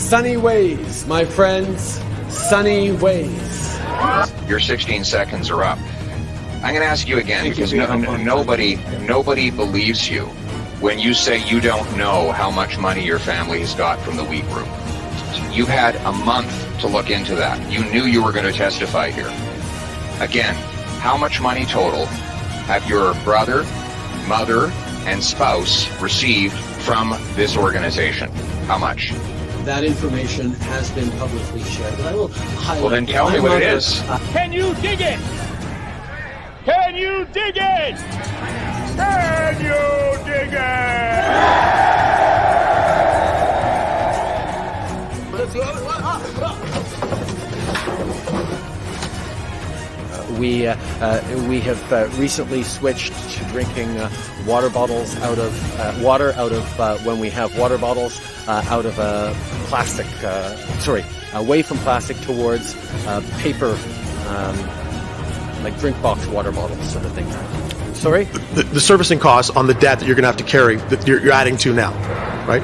Sunny ways, my friends. Sunny ways. Your 16 seconds are up. I'm going to ask you again because nobody believes you when you say you don't know how much money your family has got from the wheat group. You've had a month to look into that. You knew you were going to testify here. Again, how much money total have your brother, mother, and spouse received from this organization? How much? That information has been publicly shared, but I will highlight. Well, then tell me what it is. Can you dig it? Can you dig it? Can you dig it? We have recently switched to drinking water bottles out of water out of when we have water bottles out of plastic. Away from plastic towards paper, like drink box water bottles, sort of thing. Sorry? The servicing costs on the debt that you're going to have to carry, that you're adding to now, right?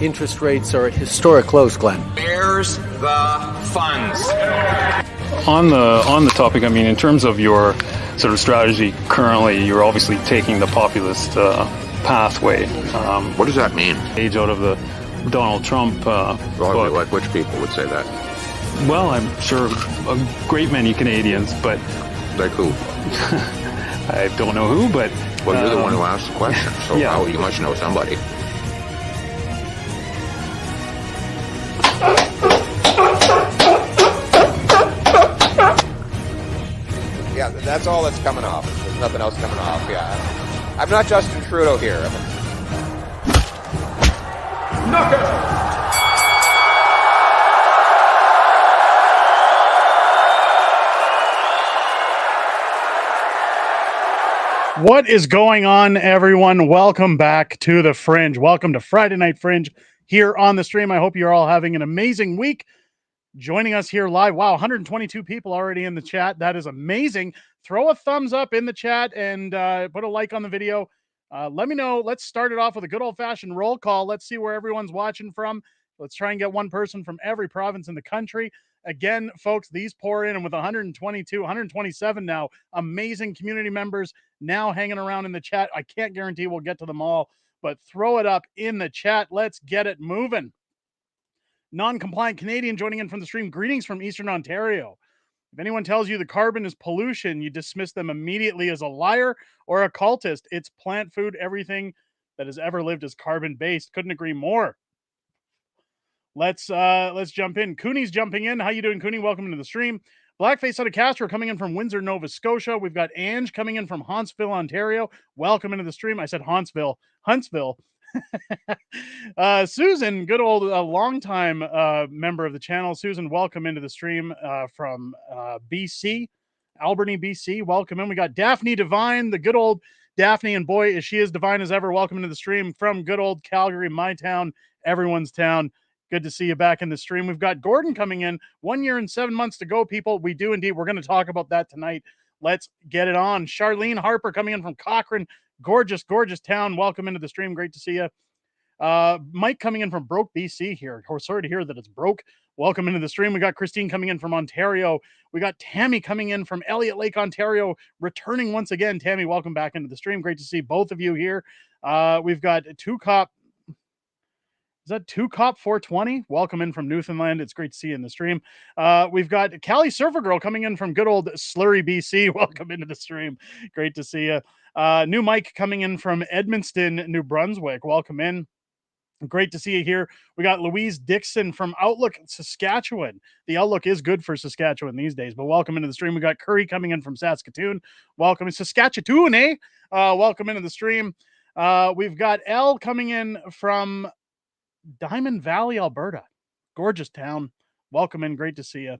Interest rates are at historic lows, Glenn. Where's the funds? On the topic, I mean, in terms of your sort of strategy currently, you're obviously taking the populist pathway. What does that mean? Age out of the Donald Trump book. Like which people would say that? Well, I'm sure a great many Canadians, but Like who? I don't know who, but... Well, you're the one who asked the question, so Yeah. you must know somebody. Yeah, that's all that's coming off. There's nothing else coming off, yeah. I'm not Justin Trudeau here. What is going on, everyone? Welcome back to the Fringe. Welcome to Friday Night Fringe here on the stream. I hope you're all having an amazing week. Joining us here live. Wow, 122 people already in the chat. That is amazing. Throw a thumbs up in the chat and put a like on the video. Let me know. Let's start it off with a good old-fashioned roll call. Let's see where everyone's watching from. Let's try and get one person from every province in the country. Again, folks, these pour in, and with 122, 127 now, amazing community members now hanging around in the chat. I can't guarantee we'll get to them all, but throw it up in the chat. Let's get it moving. Non-compliant Canadian joining in from the stream. Greetings from Eastern Ontario. If anyone tells you the carbon is pollution, you dismiss them immediately as a liar or a cultist. It's plant food. Everything that has ever lived is carbon-based. Couldn't agree more. Let's jump in. Cooney's jumping in. How you doing, Cooney? Welcome to the stream. Blackface out of Castro coming in from Windsor, Nova Scotia. We've got Ange coming in from Huntsville, Ontario. Welcome into the stream. I said Huntsville. Susan, good old longtime member of the channel. Susan, welcome into the stream from BC, Albany, BC. Welcome in. We got Daphne Divine, the good old Daphne, and boy, is she as divine as ever. Welcome into the stream from good old Calgary, my town, everyone's town. Good to see you back in the stream. We've got Gordon coming in. 1 year and 7 months to go, people. We do indeed. We're going to talk about that tonight. Let's get it on. Charlene Harper coming in from Cochrane. Gorgeous, gorgeous town. Welcome into the stream. Great to see you. Mike coming in from Broke, BC here. We're sorry to hear that it's broke. Welcome into the stream. We got Christine coming in from Ontario. We got Tammy coming in from Elliott Lake, Ontario, returning once again. Tammy, welcome back into the stream. Great to see both of you here. We've got Two Cop. Is that 2 Cop 420? Welcome in from Newfoundland. It's great to see you in the stream. We've got Callie Surfer Girl coming in from good old Slurry, BC. Welcome into the stream. Great to see you. New Mike coming in from Edmundston, New Brunswick. Welcome in. Great to see you here. We got Louise Dixon from Outlook, Saskatchewan. The Outlook is good for Saskatchewan these days, but welcome into the stream. We got Curry coming in from Saskatoon. Welcome. Saskatchewan, eh? Welcome into the stream. We've got Elle coming in from Diamond Valley, Alberta. Gorgeous town. Welcome in. Great to see you.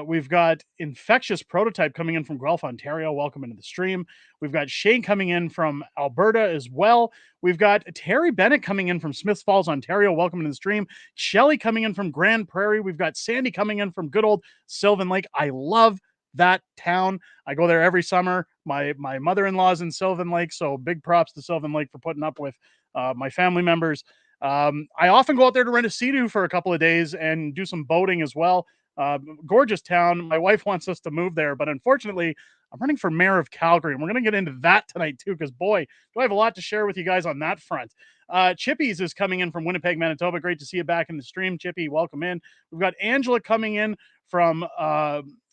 We've got Infectious Prototype coming in from Guelph, Ontario. Welcome into the stream. We've got Shane coming in from Alberta as well. We've got Terry Bennett coming in from Smiths Falls, Ontario. Welcome into the stream. Shelly coming in from Grand Prairie. We've got Sandy coming in from good old Sylvan Lake. I love that town. I go there every summer. My mother-in-law's in Sylvan Lake, so big props to Sylvan Lake for putting up with my family members. I often go out there to rent a Sea-Doo for a couple of days and do some boating as well. Gorgeous town. My wife wants us to move there, but unfortunately, I'm running for mayor of Calgary, and we're going to get into that tonight too, because boy, do I have a lot to share with you guys on that front. Chippy's is coming in from Winnipeg, Manitoba. Great to see you back in the stream, Chippy. Welcome in. We've got Angela coming in from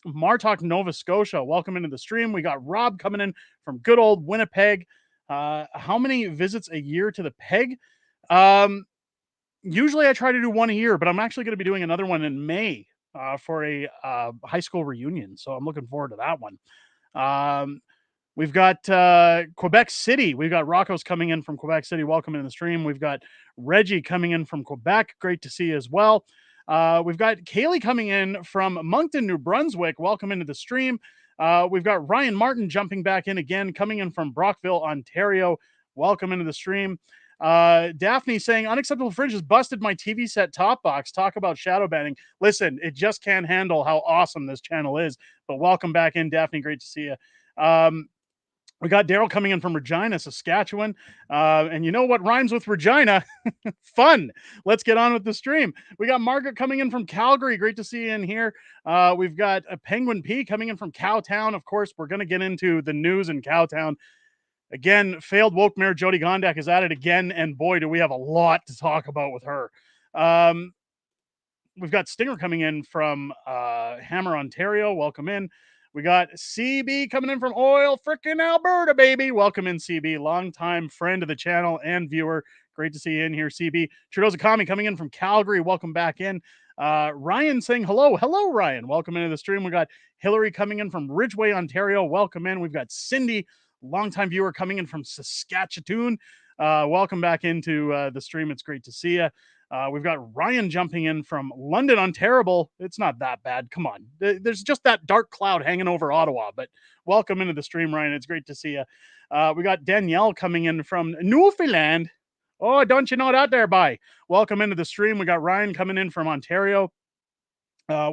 Martok, Nova Scotia. Welcome into the stream. We got Rob coming in from good old Winnipeg. How many visits a year to the Peg? Usually I try to do one a year, but I'm actually going to be doing another one in May for a high school reunion. So I'm looking forward to that one. We've got Quebec City. We've got Rocco's coming in from Quebec City. Welcome in the stream. We've got Reggie coming in from Quebec. Great to see you as well. We've got Kaylee coming in from Moncton, New Brunswick. Welcome into the stream. We've got Ryan Martin jumping back in again, coming in from Brockville, Ontario. Welcome into the stream. Daphne saying, Unacceptable Fringe has busted my TV set top box. Talk about shadow banning. Listen, it just can't handle how awesome this channel is. But welcome back in, Daphne. Great to see you. We got Daryl coming in from Regina, Saskatchewan. And you know what rhymes with Regina? Fun. Let's get on with the stream. We got Margaret coming in from Calgary. Great to see you in here. We've got a Penguin P coming in from Cowtown. Of course, we're going to get into the news in Cowtown. Again, failed woke mayor Jody Gondek is at it again. And boy, do we have a lot to talk about with her. We've got Stinger coming in from Hammer, Ontario. Welcome in. We got CB coming in from Oil frickin' Alberta, baby. Welcome in, CB. Longtime friend of the channel and viewer. Great to see you in here, CB. Trudeau's Akami coming in from Calgary. Welcome back in. Ryan saying hello. Hello, Ryan. Welcome into the stream. We got Hillary coming in from Ridgeway, Ontario. Welcome in. We've got Cindy, longtime viewer, coming in from Saskatchewan. Welcome back into the stream. It's great to see you. We've got Ryan jumping in from London, Ontario. It's not that bad. Come on. There's just that dark cloud hanging over Ottawa, but welcome into the stream, Ryan. It's great to see you. We got Danielle coming in from Newfoundland. Oh, don't you know that there, bye. Welcome into the stream. We got Ryan coming in from Ontario.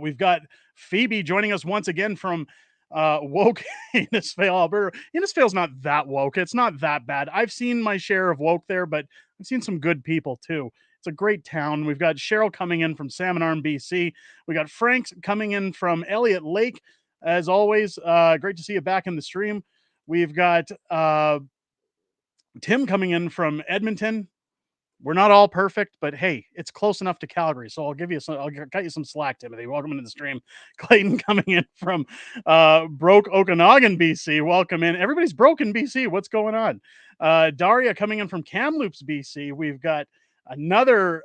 We've got Phoebe joining us once again from woke Innisfail, Alberta. Innisfail's not that woke. It's not that bad. I've seen my share of woke there, but I've seen some good people too. It's a great town. We've got Cheryl coming in from Salmon Arm, BC. We got Frank coming in from Elliott Lake. As always, great to see you back in the stream. We've got Tim coming in from Edmonton. We're not all perfect, but hey, it's close enough to Calgary. So I'll cut you some slack, Timothy. Welcome into the stream. Clayton coming in from broke Okanagan, BC. Welcome in. Everybody's broken BC. What's going on? Daria coming in from Kamloops, BC. We've got another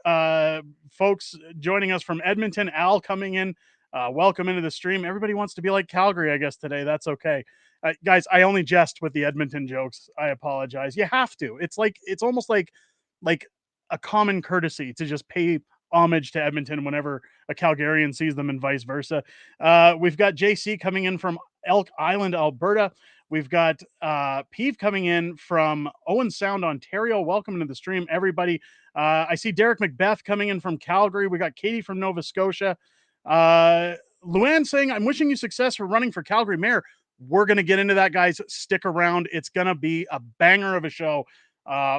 folks joining us from Edmonton. Al coming in. Welcome into the stream. Everybody wants to be like Calgary, I guess, today. That's okay. Guys, I only jest with the Edmonton jokes. I apologize. You have to. It's almost like a common courtesy to just pay homage to Edmonton whenever a Calgarian sees them and vice versa. We've got JC coming in from Elk Island, Alberta. We've got Peeve coming in from Owen Sound, Ontario. Welcome to the stream, everybody. I see Derek Macbeth coming in from Calgary. We got Katie from Nova Scotia. Luann saying, I'm wishing you success for running for Calgary mayor. We're going to get into that, guys. Stick around. It's going to be a banger of a show.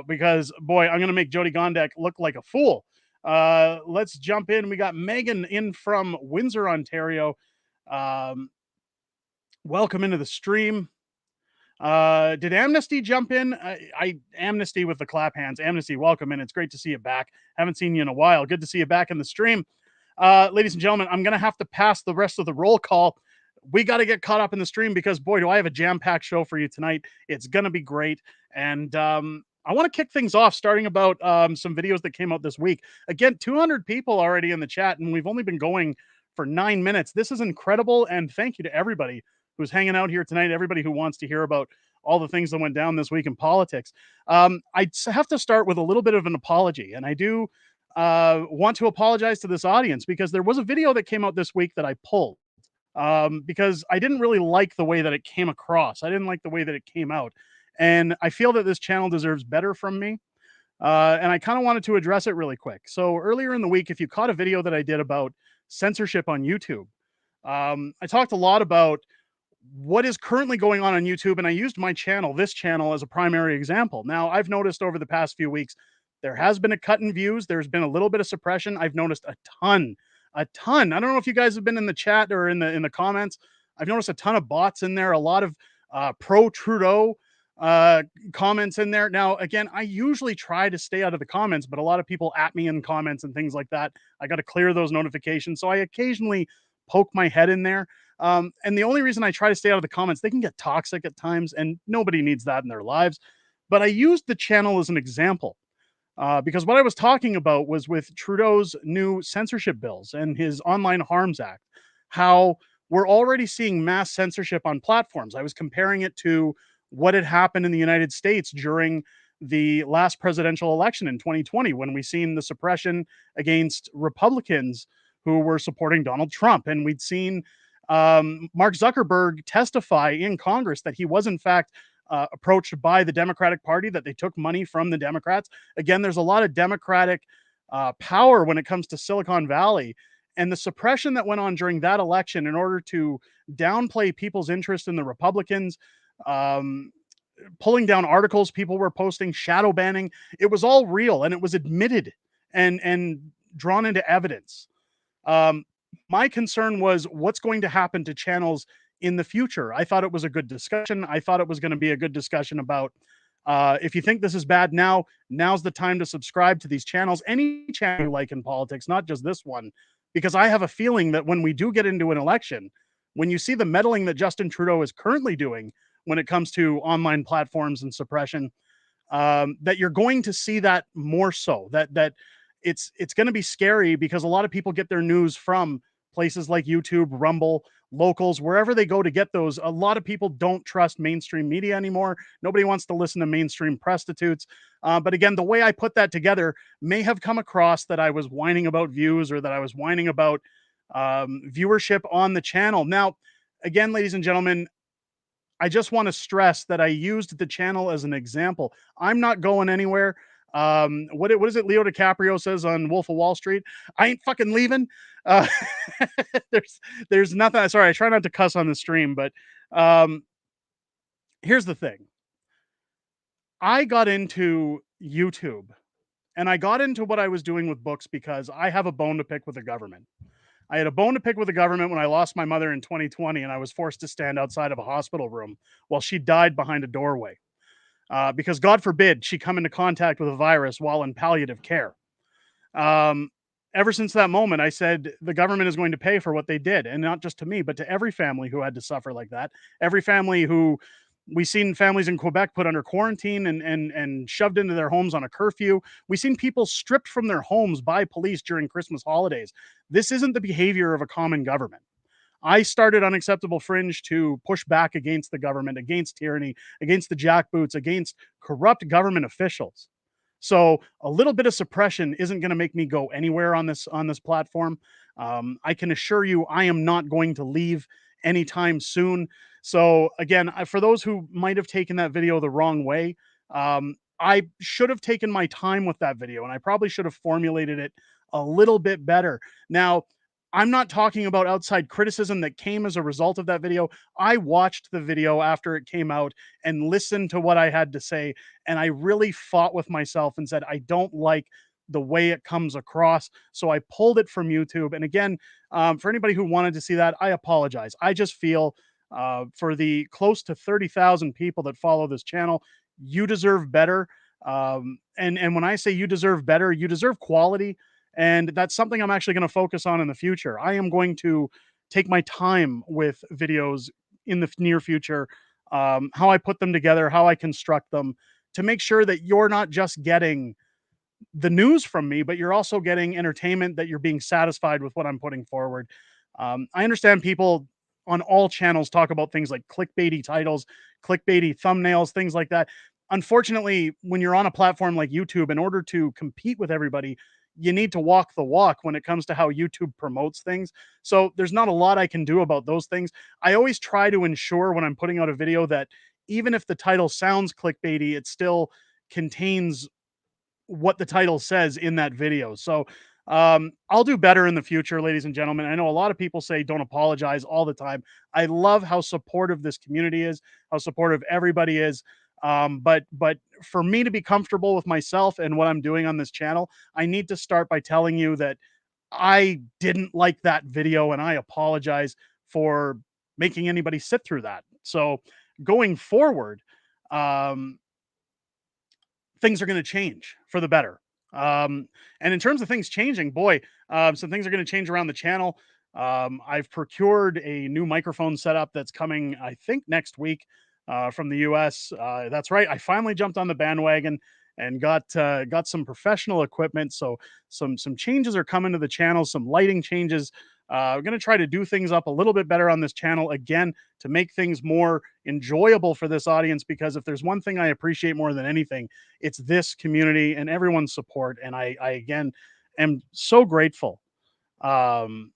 Because boy, I'm going to make Jody Gondek look like a fool. Let's jump in. We got Megan in from Windsor, Ontario. Welcome into the stream. Did Amnesty jump in? Amnesty with the clap hands. Amnesty, welcome in. It's great to see you back. Haven't seen you in a while. Good to see you back in the stream. Ladies and gentlemen, I'm going to have to pass the rest of the roll call. We got to get caught up in the stream because boy, do I have a jam-packed show for you tonight. It's going to be great. And, I want to kick things off starting about some videos that came out this week. Again, 200 people already in the chat, and we've only been going for 9 minutes. This is incredible, and thank you to everybody who's hanging out here tonight, everybody who wants to hear about all the things that went down this week in politics. I have to start with a little bit of an apology, and I do want to apologize to this audience because there was a video that came out this week that I pulled because I didn't really like the way that it came across. I didn't like the way that it came out. And I feel that this channel deserves better from me. And I kind of wanted to address it really quick. So earlier in the week, if you caught a video that I did about censorship on YouTube, I talked a lot about what is currently going on YouTube. And I used my channel, this channel, as a primary example. Now, I've noticed over the past few weeks, There has been a cut in views. There's been a little bit of suppression. I've noticed a ton. I don't know if you guys have been in the chat or in the comments. I've noticed a ton of bots in there, a lot of pro Trudeau comments in there. Now, again, I usually try to stay out of the comments, but a lot of people at me in comments and things like that. I got to clear those notifications. So I occasionally poke my head in there. And the only reason I try to stay out of the comments, they can get toxic at times, and nobody needs that in their lives. But I used the channel as an example. Because what I was talking about was with Trudeau's new censorship bills and his Online Harms Act, how we're already seeing mass censorship on platforms. I was comparing it to what had happened in the United States during the last presidential election in 2020, when we seen the suppression against Republicans who were supporting Donald Trump. And we'd seen Mark Zuckerberg testify in Congress that he was, in fact, approached by the Democratic Party, that they took money from the Democrats. Again, there's a lot of Democratic power when it comes to Silicon Valley. And the suppression that went on during that election in order to downplay people's interest in the Republicans, pulling down articles people were posting, shadow banning, it was all real, and it was admitted and drawn into evidence. My concern was what's going to happen to channels in the future. I thought it was a good discussion. I thought it was going to be a good discussion about if you think this is bad now, now's the time to subscribe to these channels, any channel you like in politics, not just this one, because I have a feeling that when we do get into an election, when you see the meddling that Justin Trudeau is currently doing when it comes to online platforms and suppression, that you're going to see that more so, that it's going to be scary, because a lot of people get their news from places like YouTube, Rumble, locals, wherever they go to get those. A lot of people don't trust mainstream media anymore. Nobody wants to listen to mainstream prostitutes. But again, the way I put that together may have come across that I was whining about views, or that I was whining about viewership on the channel. Now, again, ladies and gentlemen, I just want to stress that I used the channel as an example. I'm not going anywhere. What is it Leo DiCaprio says on Wolf of Wall Street? I ain't fucking leaving. Uh, there's nothing. Sorry, I try not to cuss on the stream, but here's the thing. I got into YouTube, and I got into what I was doing with books because I have a bone to pick with the government. I had a bone to pick with the government when I lost my mother in 2020, and I was forced to stand outside of a hospital room while she died behind a doorway. Because God forbid she come into contact with a virus while in palliative care. Ever since that moment, I said the government is going to pay for what they did, and not just to me, but to every family who had to suffer like that. Every family who we've seen families in Quebec put under quarantine and shoved into their homes on a curfew. We've seen people stripped from their homes by police during Christmas holidays. This isn't the behavior of a common government. I started Unacceptable Fringe to push back against the government, against tyranny, against the jackboots, against corrupt government officials. So a little bit of suppression isn't going to make me go anywhere on this platform. I can assure you I am not going to leave anytime soon. So again, for those who might have taken that video the wrong way, I should have taken my time with that video, and I probably should have formulated it a little bit better. Now, I'm not talking about outside criticism that came as a result of that video. I watched the video after it came out and listened to what I had to say, and I really fought with myself and said, I don't like the way it comes across. So I pulled it from YouTube. And again, for anybody who wanted to see that, I apologize. I just feel for the close to 30,000 people that follow this channel, you deserve better. And when I say you deserve better, you deserve quality. And that's something I'm actually going to focus on in the future. I am going to take my time with videos in the near future, how I put them together, how I construct them, to make sure that you're not just getting the news from me, but you're also getting entertainment, that you're being satisfied with what I'm putting forward. I understand people on all channels talk about things like clickbaity titles, clickbaity thumbnails, things like that. Unfortunately, when you're on a platform like YouTube, in order to compete with everybody, you need to walk the walk when it comes to how YouTube promotes things. So there's not a lot I can do about those things. I always try to ensure when I'm putting out a video that even if the title sounds clickbaity, it still contains what the title says in that video. So I'll do better in the future, ladies and gentlemen. I know a lot of people say don't apologize all the time. I love how supportive this community is, how supportive everybody is. But for me to be comfortable with myself and what I'm doing on this channel, I need to start by telling you that I didn't like that video and I apologize for making anybody sit through that. So going forward, um, things are going to change for the better. And in terms of things changing, boy, some things are going to change around the channel. I've procured a new microphone setup that's coming, I think, next week from the US. That's right. I finally jumped on the bandwagon and got some professional equipment. So some changes are coming to the channel. Some lighting changes. I'm going to try to do things up a little bit better on this channel again to make things more enjoyable for this audience. Because if there's one thing I appreciate more than anything, it's this community and everyone's support. And I again am so grateful um,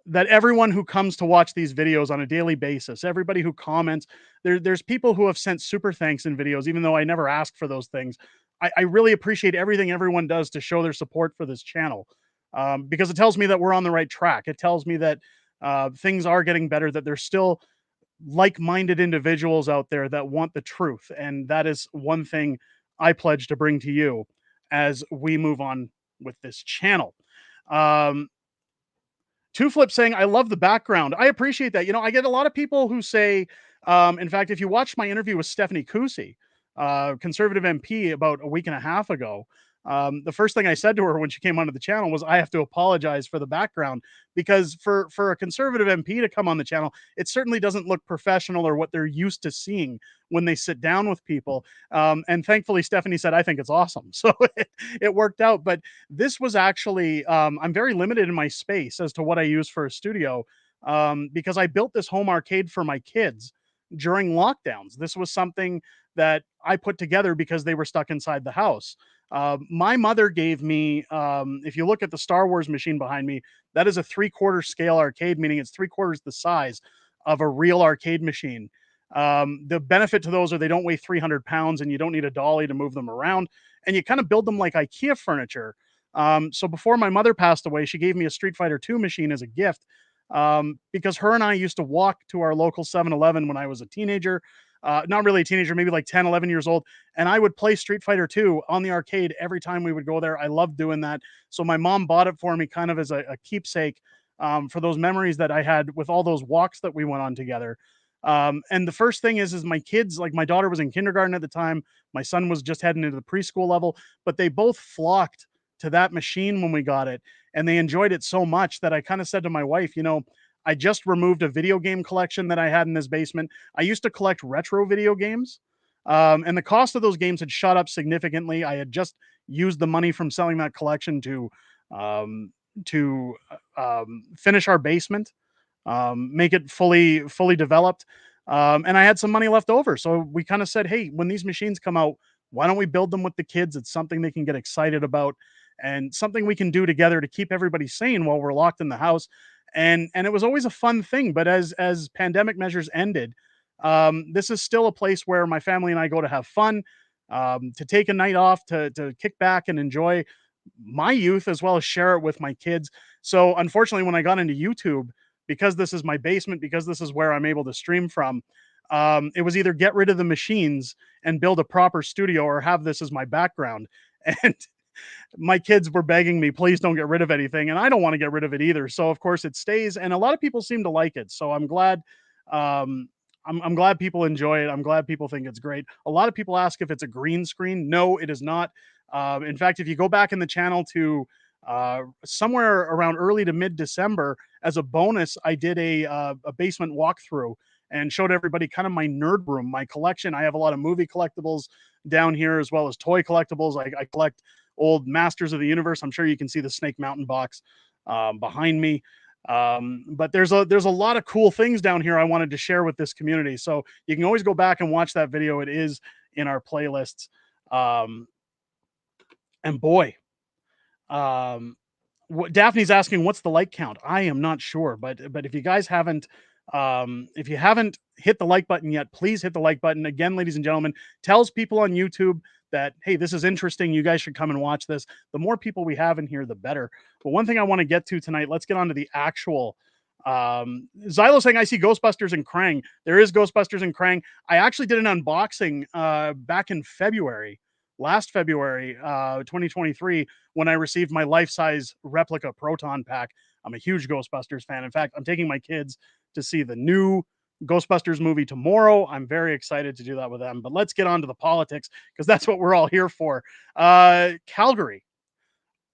that everyone who comes to watch these videos on a daily basis, everybody who comments, there's people who have sent super thanks in videos, even though I never asked for those things. I really appreciate everything everyone does to show their support for this channel, because it tells me that we're on the right track. It tells me that things are getting better, that there's still like-minded individuals out there that want the truth. And that is one thing I pledge to bring to you as we move on with this channel. Two Flip saying, I love the background. I appreciate that. I get a lot of people who say, in fact, if you watched my interview with Stephanie Kusi, conservative MP, about a week and a half ago, the first thing I said to her when she came onto the channel was, I have to apologize for the background, because for a conservative MP to come on the channel, it certainly doesn't look professional or what they're used to seeing when they sit down with people. And thankfully, Stephanie said, I think it's awesome. So it worked out. But this was actually, I'm very limited in my space as to what I use for a studio, because I built this home arcade for my kids during lockdowns. This was something that I put together because they were stuck inside the house. My mother gave me, if you look at the Star Wars machine behind me, that is a 3/4 scale arcade, meaning it's 3/4 the size of a real arcade machine. The benefit to those are they don't weigh 300 pounds and you don't need a dolly to move them around. And you kind of build them like IKEA furniture. So before my mother passed away, she gave me a Street Fighter 2 machine as a gift, because her and I used to walk to our local 7-Eleven when I was a teenager. Not really a teenager, maybe like 10, 11 years old. And I would play Street Fighter 2 on the arcade every time we would go there. I loved doing that. So my mom bought it for me kind of as a keepsake, for those memories that I had with all those walks that we went on together. And the first thing is my kids, like my daughter was in kindergarten at the time. My son was just heading into the preschool level, but they both flocked to that machine when we got it. And they enjoyed it so much that I kind of said to my wife, I just removed a video game collection that I had in this basement. I used to collect retro video games, and the cost of those games had shot up significantly. I had just used the money from selling that collection um, to finish our basement, make it fully developed, and I had some money left over. So we kind of said, hey, when these machines come out, why don't we build them with the kids? It's something they can get excited about, and something we can do together to keep everybody sane while we're locked in the house. And it was always a fun thing. But as pandemic measures ended, this is still a place where my family and I go to have fun, to take a night off, to kick back and enjoy my youth as well as share it with my kids. So unfortunately, when I got into YouTube, because this is my basement, because this is where I'm able to stream from, it was either get rid of the machines and build a proper studio, or have this as my background. And my kids were begging me, please don't get rid of anything. And I don't want to get rid of it either. So of course it stays. And a lot of people seem to like it. So I'm glad. I'm glad people enjoy it. I'm glad people think it's great. A lot of people ask if it's a green screen. No, it is not. In fact, if you go back in the channel to somewhere around early to mid-December, as a bonus, I did a basement walkthrough and showed everybody kind of my nerd room, my collection. I have a lot of movie collectibles down here, as well as toy collectibles. I collect old Masters of the Universe. I'm sure you can see the Snake Mountain box behind me. But there's a lot of cool things down here I wanted to share with this community. So you can always go back and watch that video. It is in our playlists. And boy, Daphne's asking, what's the like count? I am not sure, but if you guys haven't, if you haven't hit the like button yet, please hit the like button. Again, ladies and gentlemen, tells people on YouTube that, hey, this is interesting. You guys should come and watch this. The more people we have in here, the better. But one thing I want to get to tonight, let's get on to the actual Zylo saying, I see Ghostbusters in Krang. There is Ghostbusters in Krang. I actually did an unboxing back in last February, 2023, when I received my life-size replica Proton pack. I'm a huge Ghostbusters fan. In fact, I'm taking my kids to see the new Ghostbusters movie tomorrow. I'm very excited to do that with them. But let's get on to the politics, because that's what we're all here for. Calgary.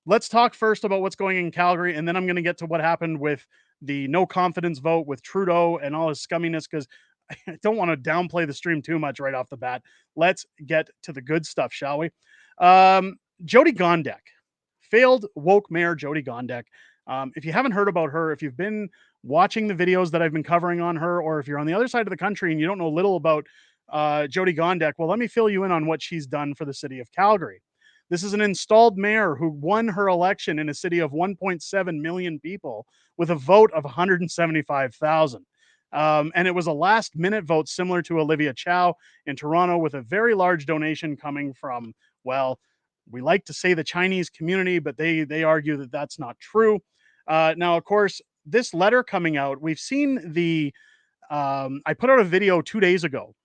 Let's talk first about what's going in Calgary, and then I'm going to get to what happened with the no confidence vote with Trudeau and all his scumminess, because I don't want to downplay the stream too much right off the bat. Let's get to the good stuff, shall we? Jody Gondek, failed woke mayor Jody Gondek. If you haven't heard about her, if you've been watching the videos that I've been covering on her, or if you're on the other side of the country and you don't know little about Jody Gondek, well, let me fill you in on what she's done for the city of Calgary. This is an installed mayor who won her election in a city of 1.7 million people with a vote of 175,000. And it was a last minute vote similar to Olivia Chow in Toronto, with a very large donation coming from, well, we like to say the Chinese community, but they argue that that's not true. Now, of course, this letter coming out, we've seen I put out a video 2 days ago,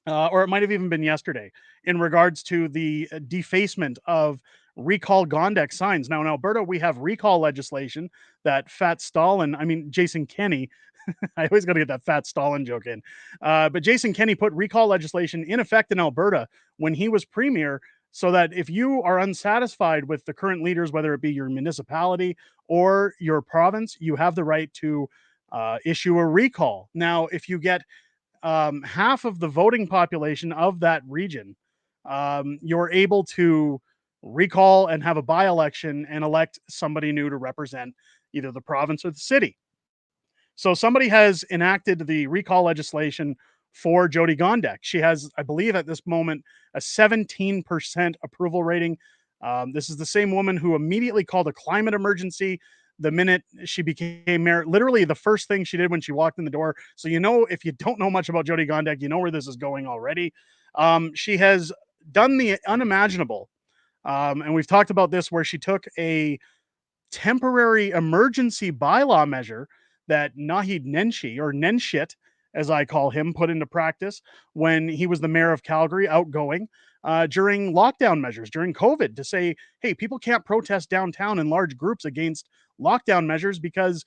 or it might have even been yesterday, in regards to the defacement of recall Gondek signs. Now in Alberta, we have recall legislation that Jason Kenney, I always got to get that fat Stalin joke in. But Jason Kenney put recall legislation in effect in Alberta when he was premier, so that if you are unsatisfied with the current leaders, whether it be your municipality or your province, you have the right to issue a recall. Now, if you get half of the voting population of that region, you're able to recall and have a by-election and elect somebody new to represent either the province or the city. So somebody has enacted the recall legislation for Jody Gondek. She has, I believe at this moment, a 17% approval rating. This is the same woman who immediately called a climate emergency the minute she became mayor. Literally the first thing she did when she walked in the door. So, if you don't know much about Jody Gondek, you know where this is going already. She has done the unimaginable. And we've talked about this, where she took a temporary emergency bylaw measure that Nahid Nenshi, or Nenshit, as I call him, put into practice when he was the mayor of Calgary, outgoing, during lockdown measures, during COVID, to say, hey, people can't protest downtown in large groups against lockdown measures because,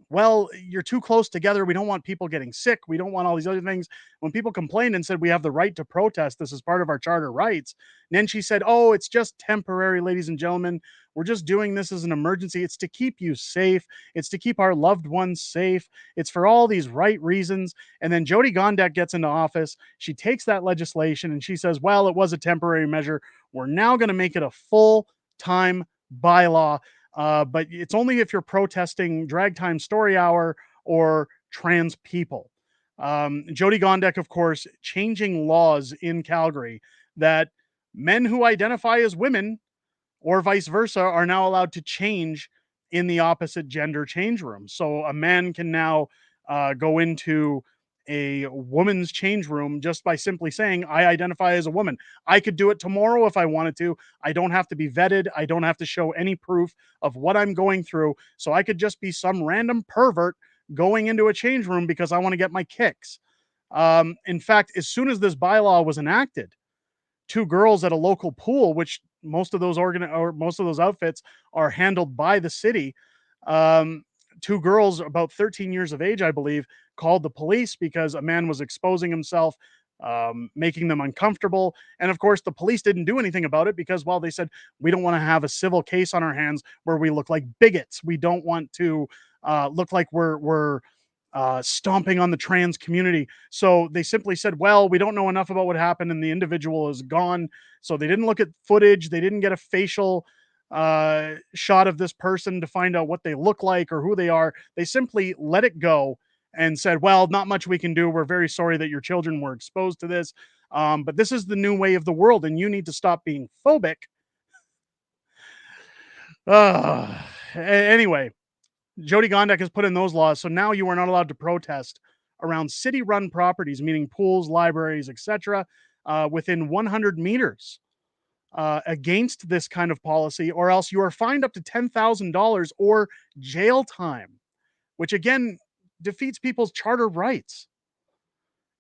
well, you're too close together. We don't want people getting sick. We don't want all these other things. When people complained and said we have the right to protest, this is part of our charter rights, then she said, oh, it's just temporary, ladies and gentlemen. We're just doing this as an emergency. It's to keep you safe. It's to keep our loved ones safe. It's for all these right reasons. And then Jody Gondek gets into office. She takes that legislation and she says, well, it was a temporary measure. We're now going to make it a full-time bylaw. But it's only if you're protesting drag time story hour or trans people. Jody Gondek, of course, changing laws in Calgary that men who identify as women or vice versa are now allowed to change in the opposite gender change room. So a man can now go into a woman's change room just by simply saying, I identify as a woman. I could do it tomorrow if I wanted to. I don't have to be vetted. I don't have to show any proof of what I'm going through. So I could just be some random pervert going into a change room because I want to get my kicks. In fact, as soon as this bylaw was enacted, two girls at a local pool, which most of those outfits are handled by the city, two girls about 13 years of age, I believe, called the police because a man was exposing himself, making them uncomfortable. And of course, the police didn't do anything about it because, well, they said, we don't want to have a civil case on our hands where we look like bigots. We don't want to look like we're stomping on the trans community. So they simply said, well, we don't know enough about what happened and the individual is gone. So they didn't look at footage. They didn't get a facial shot of this person to find out what they look like or who they are. They simply let it go and said, well, not much we can do. We're very sorry that your children were exposed to this. But this is the new way of the world and you need to stop being phobic. Anyway, Jody Gondek has put in those laws. So now you are not allowed to protest around city-run properties, meaning pools, libraries, etc., within 100 meters against this kind of policy, or else you are fined up to $10,000 or jail time. which again defeats people's charter rights.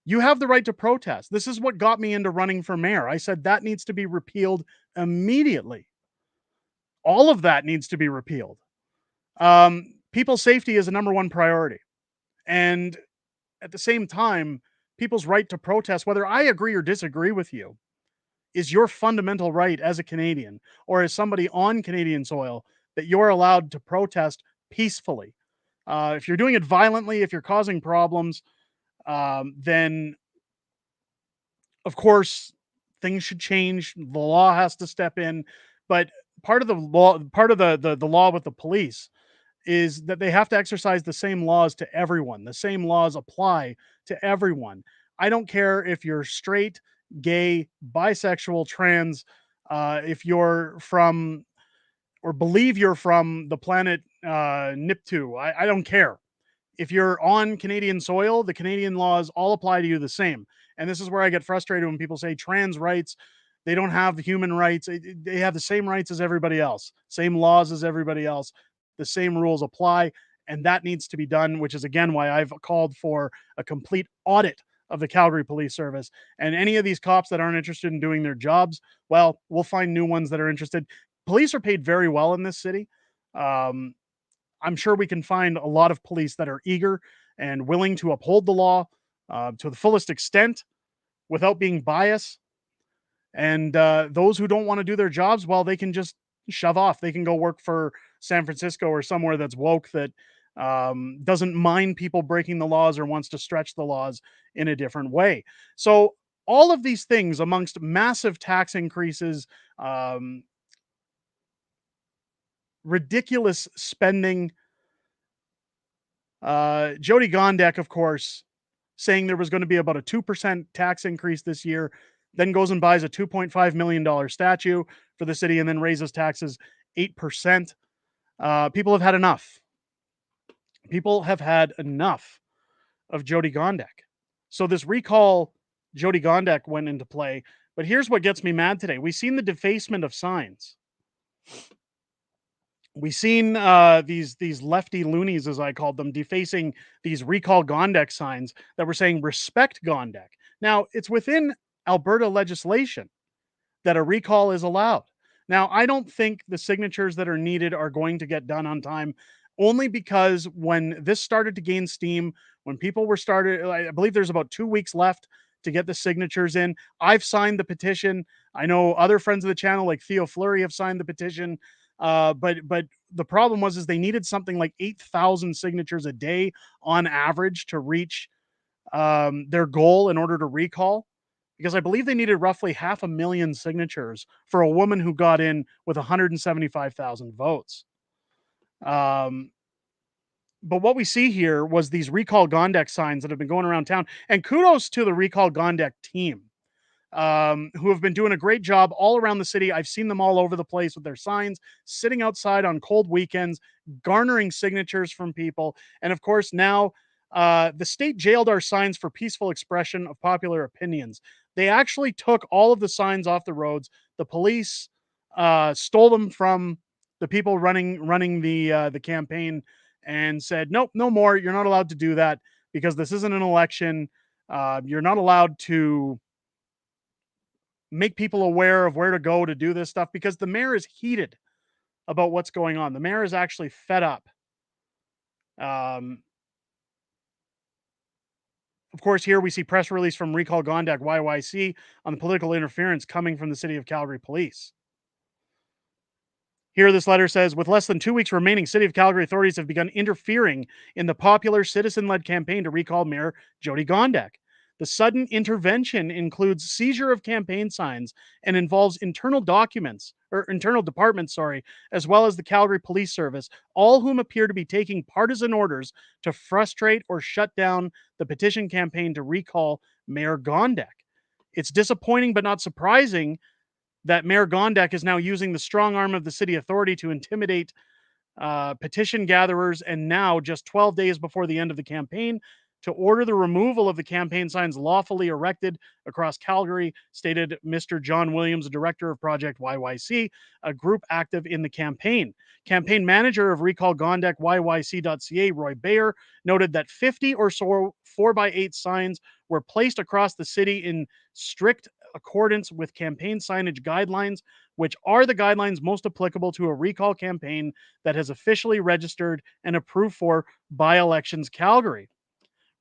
You have the right to protest. This is what got me into running for mayor. I said that needs to be repealed immediately. All of that needs to be repealed. People's safety is a number one priority. And at the same time, people's right to protest, whether I agree or disagree with you, is your fundamental right as a Canadian or as somebody on Canadian soil, that you're allowed to protest peacefully. If you're doing it violently, if you're causing problems, then of course things should change. The law has to step in. But part of the law, part of the law with the police is that they have to exercise the same laws to everyone. The same laws apply to everyone. I don't care if you're straight, gay, bisexual, trans, if you're from or believe you're from the planet Niptu. I don't care. If you're on Canadian soil, the Canadian laws all apply to you the same. And this is where I get frustrated when people say trans rights, they don't have the human rights. They have the same rights as everybody else, same laws as everybody else. The same rules apply. And that needs to be done, which is again why I've called for a complete audit of the Calgary Police Service. And any of these cops that aren't interested in doing their jobs, well, we'll find new ones that are interested. Police are paid very well in this city. I'm sure we can find a lot of police that are eager and willing to uphold the law to the fullest extent without being biased. And those who don't want to do their jobs, well, they can just shove off. They can go work for San Francisco or somewhere that's woke, that doesn't mind people breaking the laws or wants to stretch the laws in a different way. So all of these things, amongst massive tax increases, ridiculous spending. Jody Gondek, of course, saying there was going to be about a 2% tax increase this year, then goes and buys a $2.5 million statue for the city and then raises taxes 8%. People have had enough. People have had enough of Jody Gondek. So this recall, Jody Gondek went into play. But here's what gets me mad today. We've seen the defacement of signs. We've seen these lefty loonies, as I called them, defacing these recall Gondek signs that were saying respect Gondek. Now, it's within Alberta legislation that a recall is allowed. Now, I don't think the signatures that are needed are going to get done on time, only because when this started to gain steam, when people were started, I believe there's about 2 weeks left to get the signatures in. I've signed the petition. I know other friends of the channel like Theo Fleury have signed the petition. But the problem was they needed something like 8,000 signatures a day on average to reach their goal in order to recall, because I believe they needed roughly 500,000 signatures for a woman who got in with 175,000 votes. But what we see here was these recall Gondek signs that have been going around town, and kudos to the recall Gondek team, who have been doing a great job all around the city. I've seen them all over the place with their signs, sitting outside on cold weekends, garnering signatures from people. And of course, now the state jailed our signs for peaceful expression of popular opinions. They actually took all of the signs off the roads. The police stole them from the people running the campaign and said, nope, no more. You're not allowed to do that because this isn't an election. You're not allowed to make people aware of where to go to do this stuff, because the mayor is heated about what's going on. The mayor is actually fed up. Of course, here we see press release from Recall Gondek YYC on the political interference coming from the City of Calgary Police. Here, this letter says, with less than 2 weeks remaining, City of Calgary authorities have begun interfering in the popular citizen-led campaign to recall Mayor Jody Gondek. The sudden intervention includes seizure of campaign signs and involves internal departments, as well as the Calgary Police Service, all whom appear to be taking partisan orders to frustrate or shut down the petition campaign to recall Mayor Gondek. It's disappointing but not surprising that Mayor Gondek is now using the strong arm of the city authority to intimidate petition gatherers, and now, just 12 days before the end of the campaign, to order the removal of the campaign signs lawfully erected across Calgary, stated Mr. John Williams, director of Project YYC, a group active in the campaign. Campaign manager of Recall Gondek YYC.ca, Roy Bayer, noted that 50 or so 4x8 signs were placed across the city in strict accordance with campaign signage guidelines, which are the guidelines most applicable to a recall campaign that has officially registered and approved for by-elections Calgary.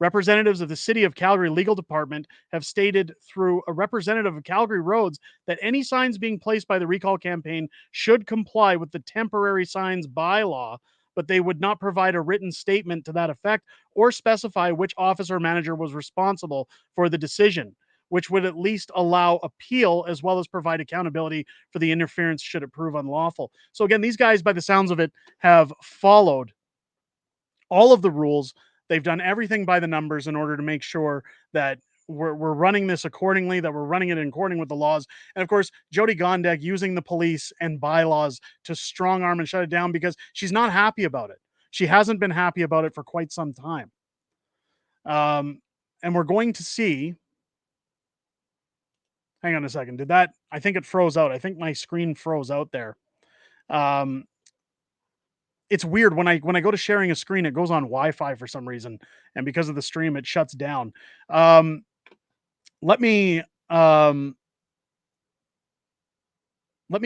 Representatives of the City of Calgary Legal Department have stated through a representative of Calgary Roads that any signs being placed by the recall campaign should comply with the temporary signs bylaw, but they would not provide a written statement to that effect or specify which officer or manager was responsible for the decision, which would at least allow appeal as well as provide accountability for the interference should it prove unlawful. So again, these guys, by the sounds of it, have followed all of the rules. They've done everything by the numbers in order to make sure that we're running this accordingly, that we're running it in according with the laws. And of course, Jody Gondek using the police and bylaws to strong arm and shut it down because she's not happy about it. She hasn't been happy about it for quite some time. And we're going to see. Hang on a second. Did that? I think it froze out. I think my screen froze out there. It's weird when I go to sharing a screen, it goes on Wi-Fi for some reason, and because of the stream, it shuts down. Let me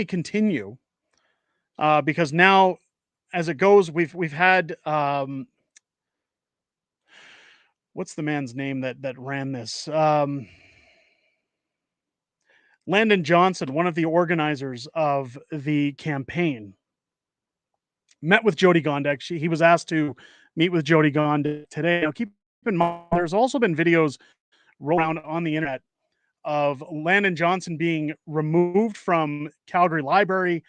continue because now, as it goes, we've had what's the man's name that ran this? Landon Johnson, one of the organizers of the campaign, met with Jody Gondek. He was asked to meet with Jody Gondek today. Now, keep in mind, there's also been videos rolling around on the internet of Landon Johnson being removed from Calgary Library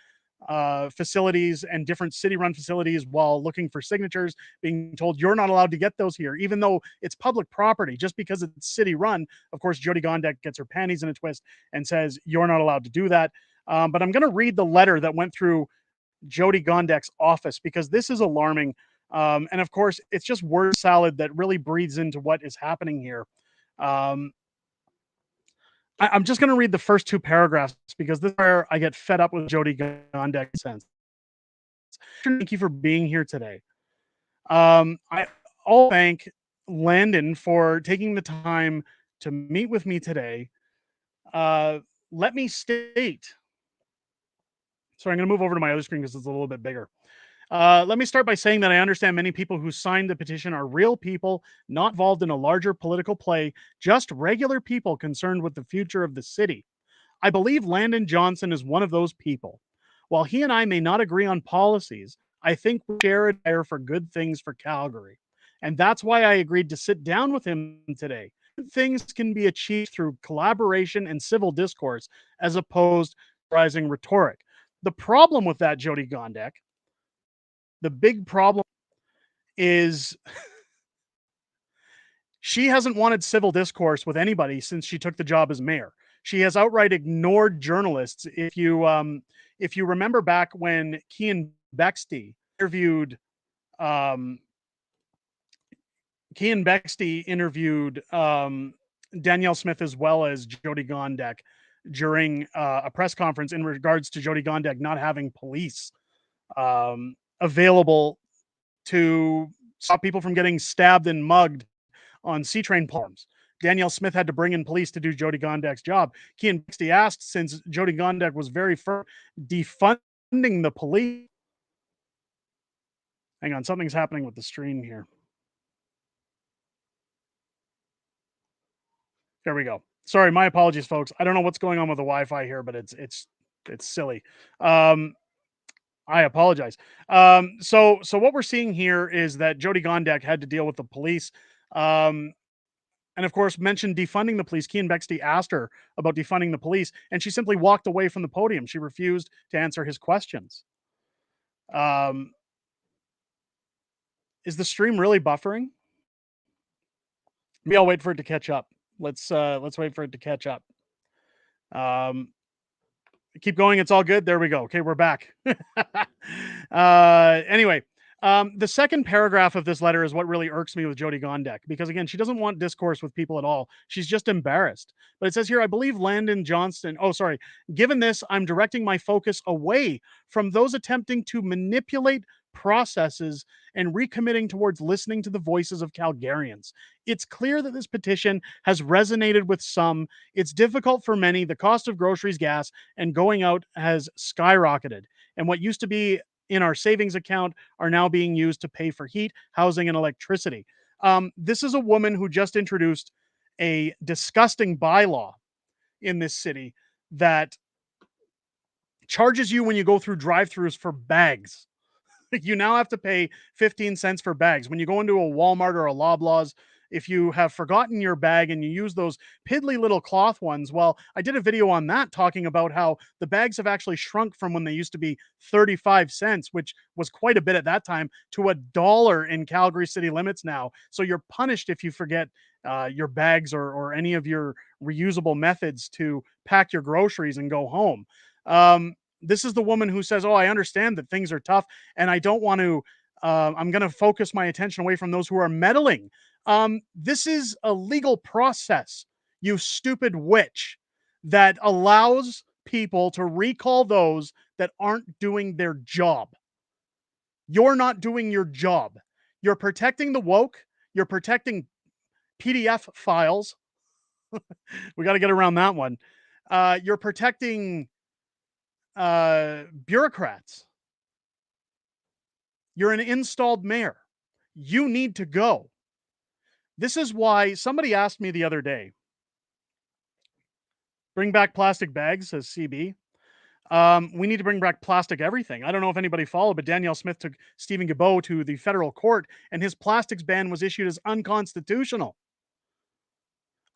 facilities and different city-run facilities while looking for signatures, being told you're not allowed to get those here, even though it's public property. Just because it's city-run, of course, Jody Gondek gets her panties in a twist and says you're not allowed to do that. But I'm going to read the letter that went through Jody Gondek's office because this is alarming. And of course, it's just word salad that really breathes into what is happening here. I'm just going to read the first two paragraphs because this is where I get fed up with Jody Gondek. Sense. Thank you for being here today. I'll thank Landon for taking the time to meet with me today. Let me state. Sorry, I'm going to move over to my other screen because it's a little bit bigger. Let me start by saying that I understand many people who signed the petition are real people, not involved in a larger political play, just regular people concerned with the future of the city. I believe Landon Johnson is one of those people. While he and I may not agree on policies, I think we share a desire for good things for Calgary. And that's why I agreed to sit down with him today. Good things can be achieved through collaboration and civil discourse as opposed to rising rhetoric. The problem with that, Jody Gondek, the big problem is she hasn't wanted civil discourse with anybody since she took the job as mayor. She has outright ignored journalists. If you remember back when Cian Bexte interviewed Danielle Smith as well as Jody Gondek during a press conference in regards to Jody Gondek not having police available to stop people from getting stabbed and mugged on C-train platforms. Danielle Smith had to bring in police to do Jody Gondek's job. Cian Bexte asked, since Jody Gondek was very firm, defunding the police. Hang on, something's happening with the stream here. There we go. Sorry, my apologies, folks. I don't know what's going on with the Wi-Fi here, but it's silly. I apologize. So what we're seeing here is that Jody Gondek had to deal with the police. And of course, mentioned defunding the police. Cian Bexte asked her about defunding the police, and she simply walked away from the podium. She refused to answer his questions. Is the stream really buffering? Maybe I'll wait for it to catch up. Let's wait for it to catch up. Keep going. It's all good. There we go. Okay, we're back. Anyway, The second paragraph of this letter is what really irks me with Jody Gondek, because again, she doesn't want discourse with people at all. She's just embarrassed. But it says here, I believe Landon Johnston. Oh, sorry. Given this, I'm directing my focus away from those attempting to manipulate processes and recommitting towards listening to the voices of Calgarians. It's clear that this petition has resonated with some. It's difficult for many. The cost of groceries, gas, and going out has skyrocketed. And what used to be in our savings account are now being used to pay for heat, housing, and electricity. This is a woman who just introduced a disgusting bylaw in this city that charges you when you go through drive-throughs for bags. You now have to pay 15 cents for bags. When you go into a Walmart or a Loblaws, if you have forgotten your bag and you use those piddly little cloth ones, well, I did a video on that talking about how the bags have actually shrunk from when they used to be 35 cents, which was quite a bit at that time, to $1 in Calgary city limits now. So you're punished if you forget your bags or any of your reusable methods to pack your groceries and go home. This is the woman who says, oh, I understand that things are tough and I don't want to, I'm going to focus my attention away from those who are meddling. This is a legal process, you stupid witch, that allows people to recall those that aren't doing their job. You're not doing your job. You're protecting the woke. You're protecting PDF files. We got to get around that one. You're protecting bureaucrats. You're an installed mayor. You need to go. This is why somebody asked me the other day, bring back plastic bags, says CB. We need to bring back plastic everything. I don't know if anybody followed, but Danielle Smith took Stephen Guilbeault to the federal court and his plastics ban was issued as unconstitutional.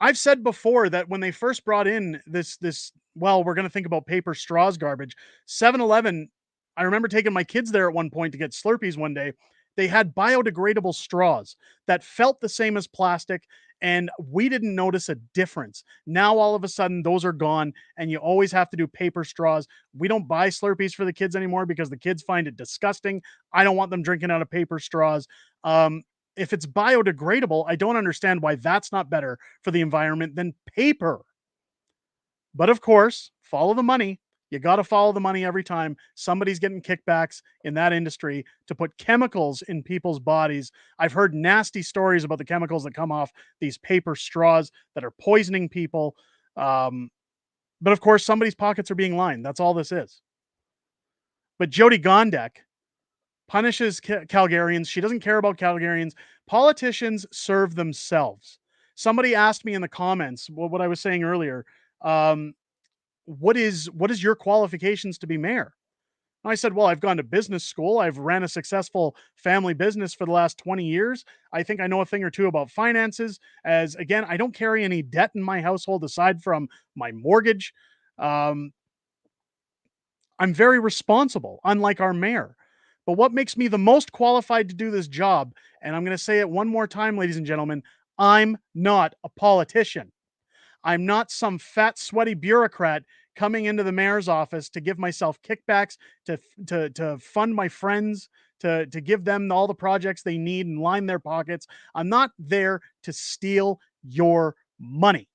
I've said before that when they first brought in this, well, we're going to think about paper straws garbage. 7-Eleven, I remember taking my kids there at one point to get Slurpees one day. They had biodegradable straws that felt the same as plastic, and we didn't notice a difference. Now, all of a sudden, those are gone, and you always have to do paper straws. We don't buy Slurpees for the kids anymore because the kids find it disgusting. I don't want them drinking out of paper straws. If it's biodegradable, I don't understand why that's not better for the environment than paper. But of course, follow the money. You got to follow the money every time. Somebody's getting kickbacks in that industry to put chemicals in people's bodies. I've heard nasty stories about the chemicals that come off these paper straws that are poisoning people. But of course, somebody's pockets are being lined. That's all this is. But Jody Gondek punishes Calgarians. She doesn't care about Calgarians. Politicians serve themselves. Somebody asked me in the comments what I was saying earlier. What is your qualifications to be mayor? And I said, well, I've gone to business school. I've ran a successful family business for the last 20 years. I think I know a thing or two about finances. As again, I don't carry any debt in my household aside from my mortgage. I'm very responsible, unlike our mayor. But what makes me the most qualified to do this job, and I'm going to say it one more time, ladies and gentlemen, I'm not a politician. I'm not some fat, sweaty bureaucrat coming into the mayor's office to give myself kickbacks, to fund my friends, to give them all the projects they need and line their pockets. I'm not there to steal your money.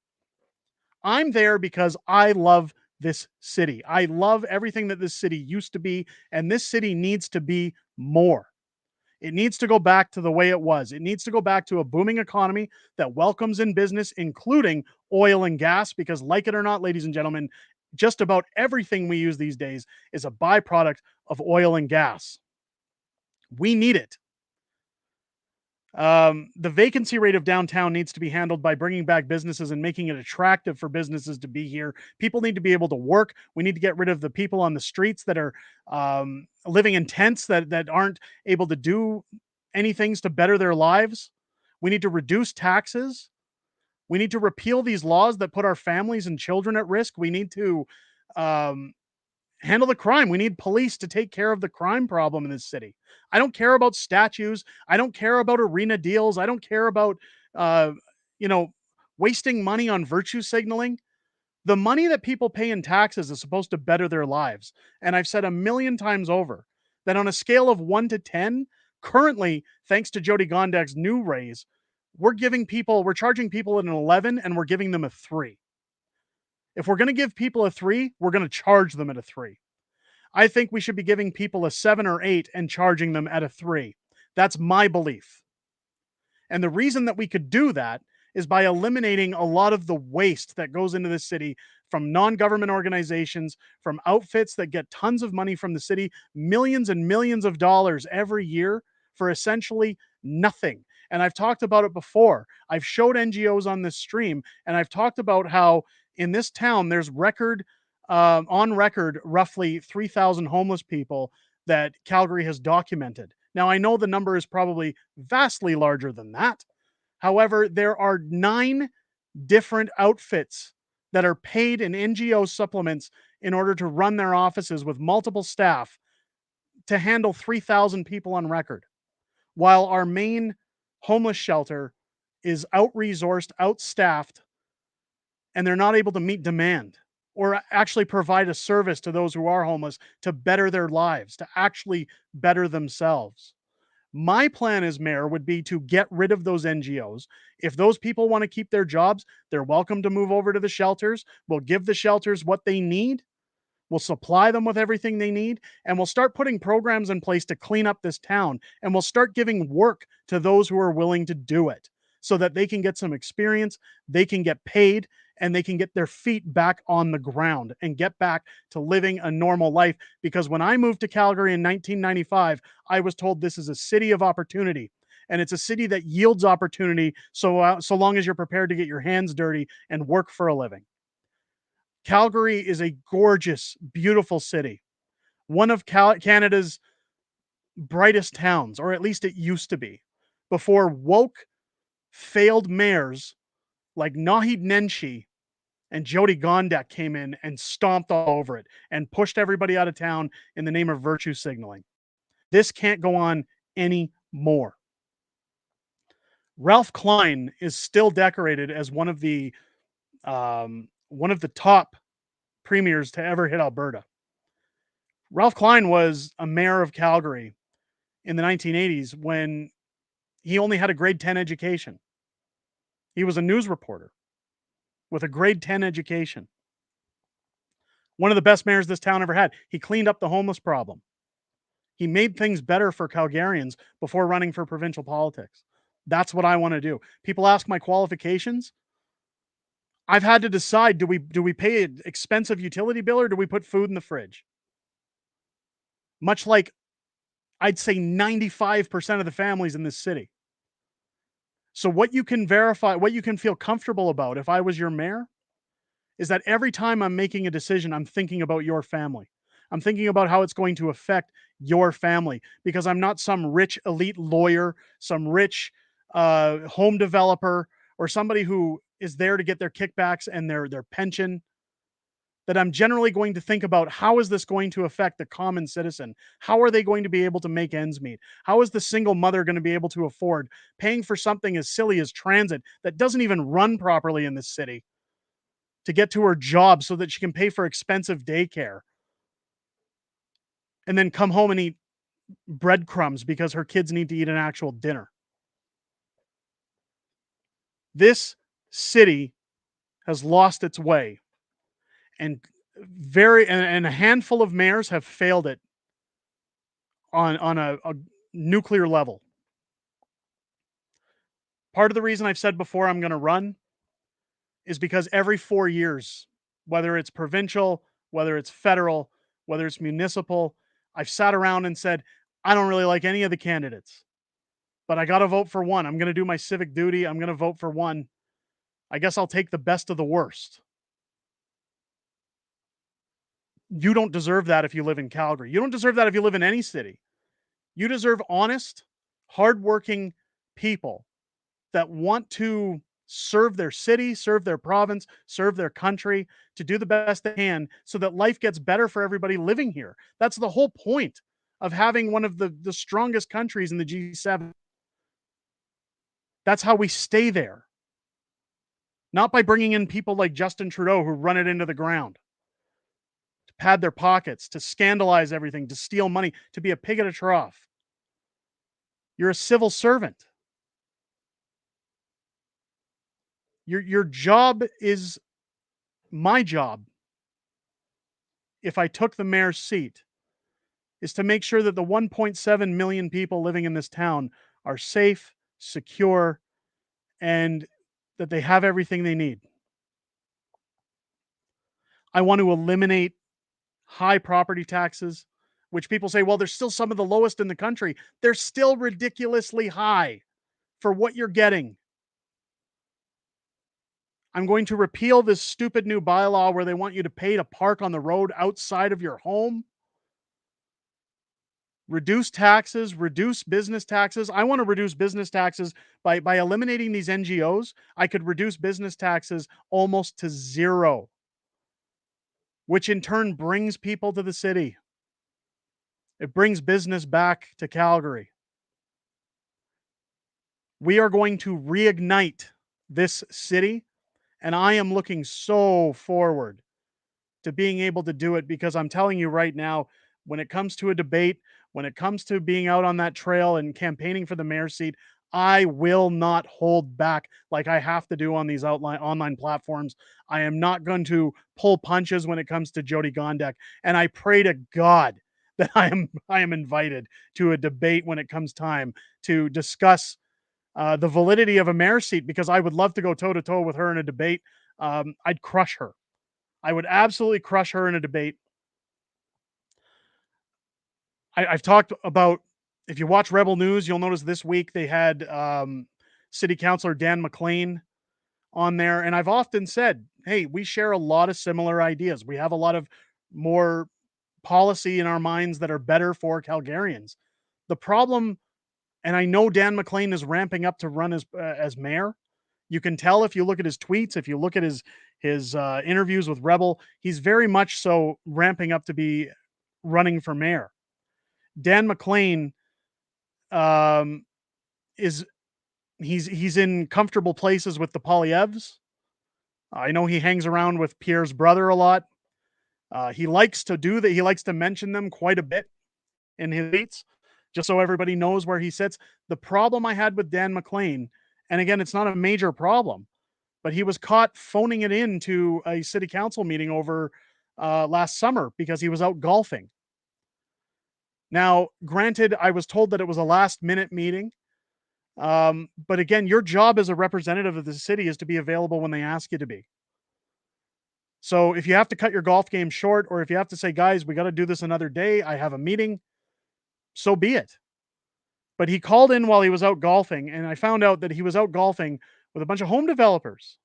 I'm there because I love this city. I love everything that this city used to be, and this city needs to be more. It needs to go back to the way it was. It needs to go back to a booming economy that welcomes in business, including oil and gas, because like it or not, ladies and gentlemen, just about everything we use these days is a byproduct of oil and gas. We need it. The vacancy rate of downtown needs to be handled by bringing back businesses and making it attractive for businesses to be here. People need to be able to work. We need to get rid of the people on the streets that are living in tents that aren't able to do anything to better their lives. We need to reduce taxes. We need to repeal these laws that put our families and children at risk. We need to handle the crime. We need police to take care of the crime problem in this city. I don't care about statues. I don't care about arena deals. I don't care about, wasting money on virtue signaling. The money that people pay in taxes is supposed to better their lives. And I've said a million times over that on a scale of 1 to 10, Currently, thanks to Jody Gondek's new raise, we're charging people an 11 and we're giving them a 3. If we're going to give people a 3, we're going to charge them at a 3. I think we should be giving people a 7 or 8 and charging them at a 3. That's my belief. And the reason that we could do that is by eliminating a lot of the waste that goes into the city from non-government organizations, from outfits that get tons of money from the city, millions and millions of dollars every year for essentially nothing. And I've talked about it before. I've showed NGOs on this stream, and I've talked about how in this town there's on record roughly 3,000 homeless people that Calgary has documented. Now, I know the number is probably vastly larger than that. However, there are 9 different outfits that are paid in NGO supplements in order to run their offices with multiple staff to handle 3,000 people on record, while our main homeless shelter is out-resourced, outstaffed, and they're not able to meet demand or actually provide a service to those who are homeless to better their lives, to actually better themselves. My plan as mayor would be to get rid of those NGOs. If those people want to keep their jobs, they're welcome to move over to the shelters. We'll give the shelters what they need. We'll supply them with everything they need, and we'll start putting programs in place to clean up this town, and we'll start giving work to those who are willing to do it so that they can get some experience, they can get paid, and they can get their feet back on the ground and get back to living a normal life. Because when I moved to Calgary in 1995, I was told this is a city of opportunity, and it's a city that yields opportunity so long as you're prepared to get your hands dirty and work for a living. Calgary is a gorgeous, beautiful city. One of Canada's brightest towns, or at least it used to be, before woke, failed mayors like Naheed Nenshi and Jody Gondek came in and stomped all over it and pushed everybody out of town in the name of virtue signaling. This can't go on anymore. Ralph Klein is still decorated as one of the top premiers to ever hit Alberta. Ralph Klein was a mayor of Calgary in the 1980s when he only had a grade 10 education. He was a news reporter with a grade 10 education. One of the best mayors this town ever had. He cleaned up the homeless problem. He made things better for Calgarians before running for provincial politics. That's what I want to do. People ask my qualifications. I've had to decide, do we pay an expensive utility bill or do we put food in the fridge? Much like I'd say 95% of the families in this city. So what you can verify, what you can feel comfortable about if I was your mayor, is that every time I'm making a decision, I'm thinking about your family. I'm thinking about how it's going to affect your family, because I'm not some rich elite lawyer, some rich home developer, or somebody who is there to get their kickbacks and their pension. That I'm generally going to think about, how is this going to affect the common citizen? How are they going to be able to make ends meet? How is the single mother going to be able to afford paying for something as silly as transit that doesn't even run properly in this city to get to her job so that she can pay for expensive daycare and then come home and eat breadcrumbs because her kids need to eat an actual dinner? This city has lost its way. And a handful of mayors have failed it on a nuclear level. Part of the reason I've said before I'm going to run is because every 4 years, whether it's provincial, whether it's federal, whether it's municipal, I've sat around and said, I don't really like any of the candidates, but I got to vote for one. I'm going to do my civic duty. I'm going to vote for one. I guess I'll take the best of the worst. You don't deserve that if you live in Calgary. You don't deserve that if you live in any city. You deserve honest, hardworking people that want to serve their city, serve their province, serve their country, to do the best they can so that life gets better for everybody living here. That's the whole point of having one of the strongest countries in the G7. That's how we stay there. Not by bringing in people like Justin Trudeau who run it into the ground, to pad their pockets, to scandalize everything, to steal money, to be a pig at a trough. You're a civil servant. Your job is my job. If I took the mayor's seat, is to make sure that the 1.7 million people living in this town are safe, secure, and that they have everything they need. I want to eliminate high property taxes, which people say, well, they're still some of the lowest in the country. They're still ridiculously high for what you're getting. I'm going to repeal this stupid new bylaw where they want you to pay to park on the road outside of your home. Reduce taxes, reduce business taxes. I want to reduce business taxes by eliminating these NGOs. I could reduce business taxes almost to zero, which in turn brings people to the city. It brings business back to Calgary. We are going to reignite this city, and I am looking so forward to being able to do it, because I'm telling you right now, when it comes to a debate, when it comes to being out on that trail and campaigning for the mayor's seat, I will not hold back like I have to do on these online platforms. I am not going to pull punches when it comes to Jody Gondek, and I pray to God that I am invited to a debate when it comes time to discuss the validity of a mayor's seat, because I would love to go toe to toe with her in a debate. I'd crush her. I would absolutely crush her in a debate. I've talked about, if you watch Rebel News, you'll notice this week they had City Councilor Dan McLean on there. And I've often said, hey, we share a lot of similar ideas. We have a lot of more policy in our minds that are better for Calgarians. The problem, and I know Dan McLean is ramping up to run as mayor. You can tell if you look at his tweets, if you look at his interviews with Rebel, he's very much so ramping up to be running for mayor. Dan McLean is he's in comfortable places with the Poilievres. I know he hangs around with Pierre's brother a lot. He likes to do that. He likes to mention them quite a bit in his tweets, just so everybody knows where he sits. The problem I had with Dan McLean, and again, it's not a major problem, but he was caught phoning it in to a city council meeting over last summer because he was out golfing. Now, granted, I was told that it was a last-minute meeting, but again, your job as a representative of the city is to be available when they ask you to be. So if you have to cut your golf game short, or if you have to say, guys, we got to do this another day, I have a meeting, so be it. But he called in while he was out golfing, and I found out that he was out golfing with a bunch of home developers.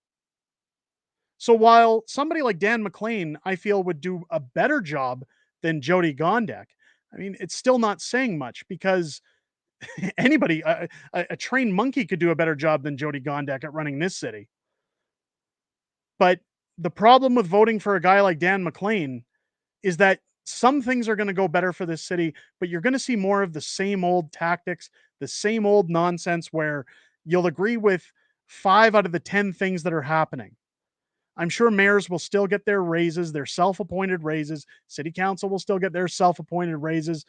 So while somebody like Dan McLean, I feel, would do a better job than Jody Gondek, I mean, it's still not saying much, because anybody, a trained monkey could do a better job than Jody Gondek at running this city. But the problem with voting for a guy like Dan McLean is that some things are going to go better for this city, but you're going to see more of the same old tactics, the same old nonsense, where you'll agree with 5 out of the 10 things that are happening. I'm sure mayors will still get their raises, their self-appointed raises. City council will still get their self-appointed raises.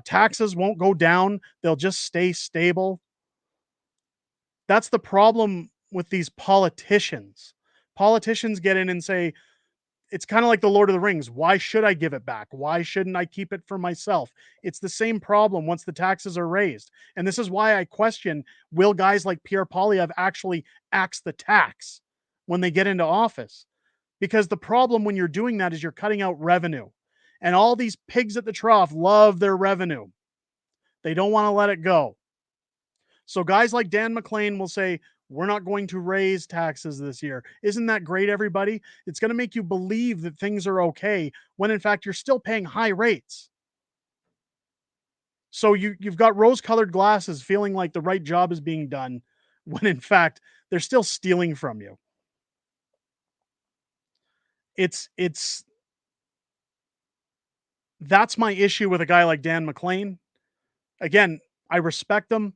Taxes won't go down. They'll just stay stable. That's the problem with these politicians. Politicians get in and say, it's kind of like the Lord of the Rings. Why should I give it back? Why shouldn't I keep it for myself? It's the same problem once the taxes are raised. And this is why I question, will guys like Pierre Poilievre actually axe the tax when they get into office? Because the problem when you're doing that is you're cutting out revenue. And all these pigs at the trough love their revenue. They don't want to let it go. So guys like Dan McLean will say, we're not going to raise taxes this year. Isn't that great, everybody? It's going to make you believe that things are okay, when in fact you're still paying high rates. So you've got rose-colored glasses, feeling like the right job is being done, when in fact they're still stealing from you. It's that's my issue with a guy like Dan McLean. Again, I respect him.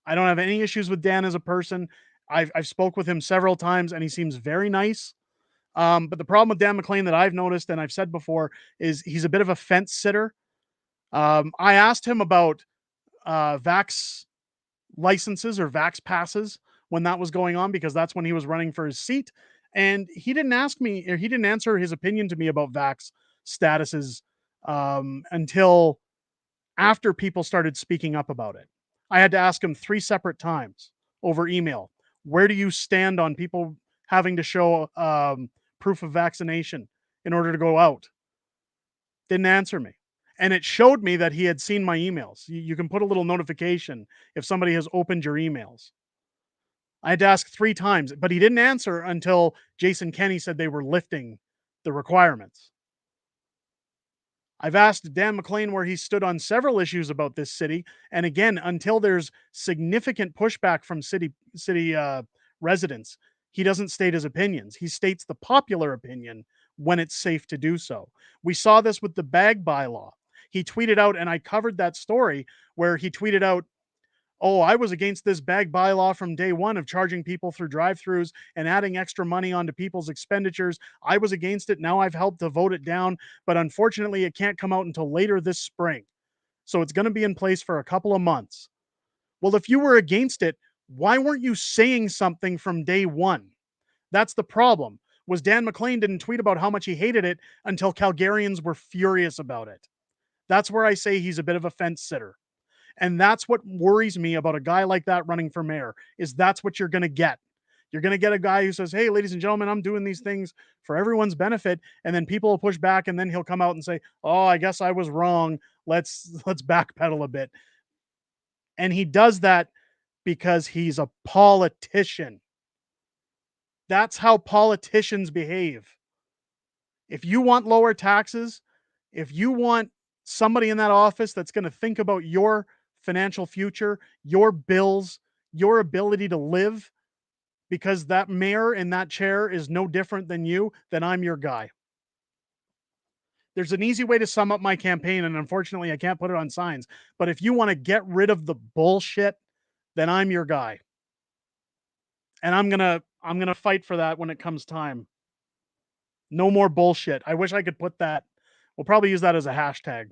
I don't have any issues with Dan as a person. I've spoke with him several times, and he seems very nice. But the problem with Dan McLean that I've noticed, and I've said before, is he's a bit of a fence sitter. I asked him about vax licenses or vax passes when that was going on, because that's when he was running for his seat. And he didn't ask me, or he didn't answer his opinion to me about vax statuses until after people started speaking up about it. I had to ask him 3 separate times over email. Where do you stand on people having to show proof of vaccination in order to go out? Didn't answer me. And it showed me that he had seen my emails. You can put a little notification if somebody has opened your emails. I had to ask 3 times, but he didn't answer until Jason Kenney said they were lifting the requirements. I've asked Dan McLean where he stood on several issues about this city. And again, until there's significant pushback from city residents, he doesn't state his opinions. He states the popular opinion when it's safe to do so. We saw this with the bag bylaw. He tweeted out, and I covered that story where he tweeted out, oh, I was against this bag bylaw from day one of charging people through drive-thrus and adding extra money onto people's expenditures. I was against it. Now I've helped to vote it down, but unfortunately it can't come out until later this spring. So it's going to be in place for a couple of months. Well, if you were against it, why weren't you saying something from day one? That's the problem. Was Dan McLean didn't tweet about how much he hated it until Calgarians were furious about it. That's where I say he's a bit of a fence sitter. And that's what worries me about a guy like that running for mayor, is that's what you're going to get. You're going to get a guy who says, hey, ladies and gentlemen, I'm doing these things for everyone's benefit. And then people will push back, and then he'll come out and say, oh, I guess I was wrong. Let's backpedal a bit. And he does that because he's a politician. That's how politicians behave. If you want lower taxes, if you want somebody in that office that's going to think about your financial future, your bills, your ability to live, because that mayor in that chair is no different than you, then I'm your guy. There's an easy way to sum up my campaign, and unfortunately I can't put it on signs, but if you want to get rid of the bullshit, then I'm your guy. And I'm going to fight for that when it comes time. No more bullshit. I wish I could put that. We'll probably use that as a hashtag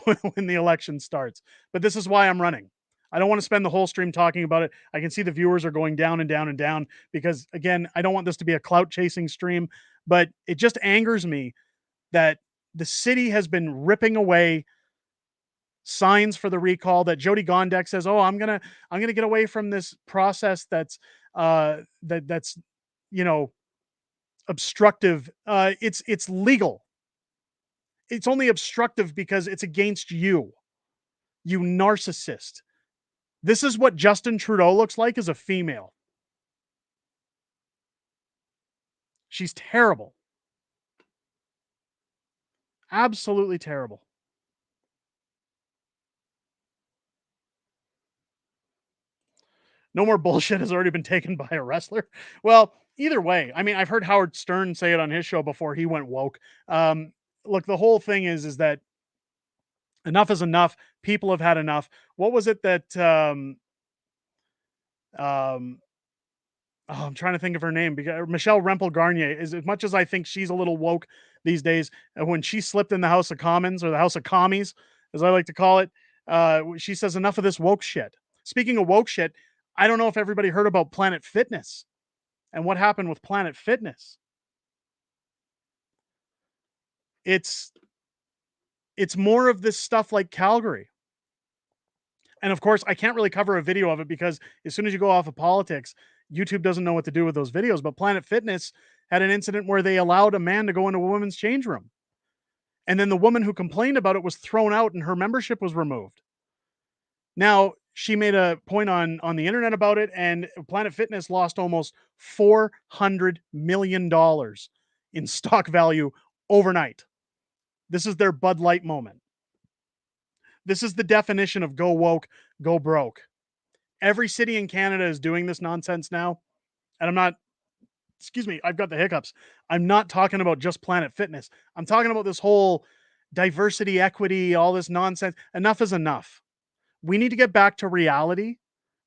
when the election starts. But this is why I'm running. I don't want to spend the whole stream talking about it. I can see the viewers are going down and down and down because, again, I don't want this to be a clout chasing stream, but it just angers me that the city has been ripping away signs for the recall, that Jody Gondek says, oh, I'm going to get away from this process that's that's, you know, obstructive. It's legal. It's only obstructive because it's against you, you narcissist. This is what Justin Trudeau looks like as a female. She's terrible. Absolutely terrible. No more bullshit has already been taken by a wrestler. Well, either way, I mean, I've heard Howard Stern say it on his show before he went woke. Look, the whole thing is that enough is enough. People have had enough. What was it that oh, I'm trying to think of her name, because Michelle Rempel Garnier, is, as much as I think she's a little woke these days, when she slipped in the House of Commons, or the House of Commies, as I like to call it, she says enough of this woke shit. Speaking of woke shit, I don't know if everybody heard about Planet Fitness and what happened with Planet Fitness. It's more of this stuff like Calgary. And of course, I can't really cover a video of it because as soon as you go off of politics, YouTube doesn't know what to do with those videos. But Planet Fitness had an incident where they allowed a man to go into a women's change room. And then the woman who complained about it was thrown out and her membership was removed. Now, she made a point on the internet about it, and Planet Fitness lost almost $400 million in stock value overnight. This is their Bud Light moment. This is the definition of go woke, go broke. Every city in Canada is doing this nonsense now. And I'm not, excuse me, I've got the hiccups. I'm not talking about just Planet Fitness. I'm talking about this whole diversity, equity, all this nonsense. Enough is enough. We need to get back to reality.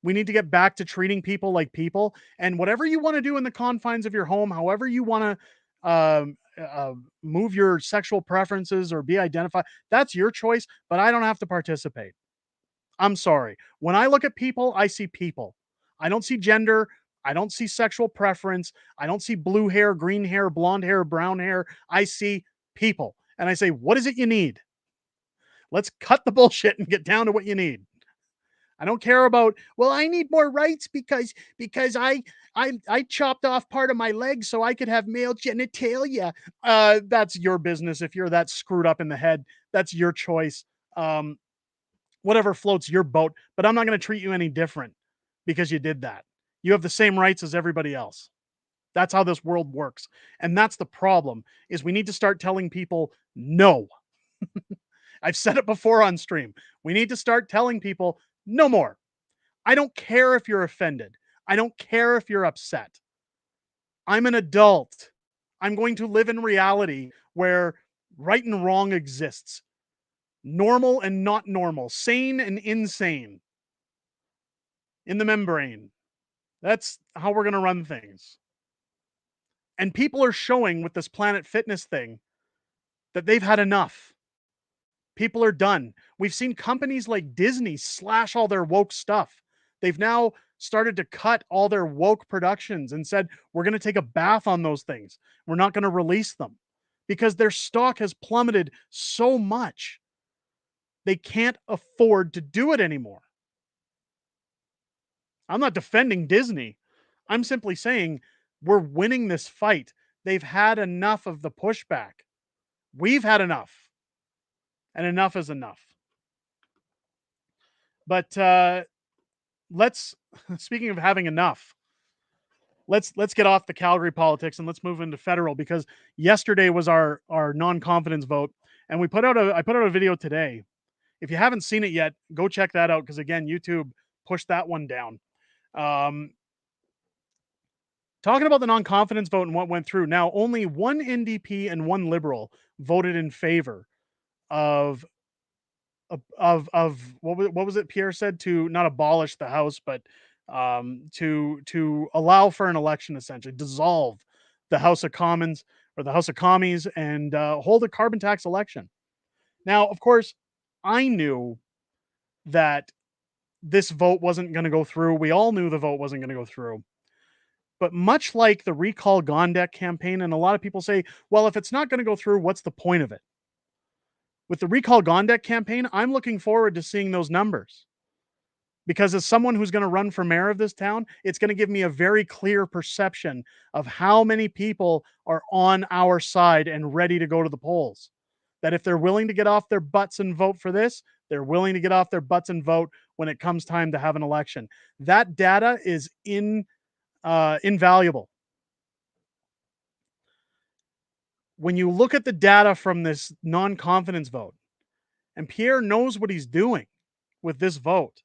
We need to get back to treating people like people. And whatever you want to do in the confines of your home, however you want to move your sexual preferences or be identified, that's your choice, but I don't have to participate. I'm sorry. When I look at people, I see people. I don't see gender. I don't see sexual preference. I don't see blue hair, green hair, blonde hair, brown hair. I see people. And I say, what is it you need? Let's cut the bullshit and get down to what you need. I don't care about, well, I need more rights because I chopped off part of my leg so I could have male genitalia. That's your business. If you're that screwed up in the head, that's your choice. Whatever floats your boat, but I'm not going to treat you any different because you did that. You have the same rights as everybody else. That's how this world works. And that's the problem, is we need to start telling people no. I've said it before on stream. We need to start telling people no more. I don't care if you're offended. I don't care if you're upset. I'm an adult. I'm going to live in reality where right and wrong exists. Normal and not normal. Sane and insane. In the membrane. That's how we're going to run things. And people are showing with this Planet Fitness thing that they've had enough. People are done. We've seen companies like Disney slash all their woke stuff. They've now started to cut all their woke productions and said, we're going to take a bath on those things. We're not going to release them because their stock has plummeted so much. They can't afford to do it anymore. I'm not defending Disney. I'm simply saying we're winning this fight. They've had enough of the pushback. We've had enough. And enough is enough. But let's, speaking of having enough, let's get off the Calgary politics and let's move into federal, because yesterday was our non-confidence vote, and I put out a video today. If you haven't seen it yet, go check that out, because again, YouTube pushed that one down. Talking about the non-confidence vote and what went through. Now, only one NDP and one Liberal voted in favor of what was it Pierre said, to not abolish the House, but to allow for an election, essentially dissolve the House of Commons or the House of Commies and hold a carbon tax election. Now, of course, I knew that this vote wasn't going to go through. We all knew the vote wasn't going to go through. But much like the Recall Gondek campaign, and a lot of people say, well, if it's not going to go through, what's the point of it? With the Recall Gondek campaign, I'm looking forward to seeing those numbers. Because as someone who's going to run for mayor of this town, it's going to give me a very clear perception of how many people are on our side and ready to go to the polls. That if they're willing to get off their butts and vote for this, they're willing to get off their butts and vote when it comes time to have an election. That data is invaluable. When you look at the data from this non-confidence vote, and Pierre knows what he's doing with this vote,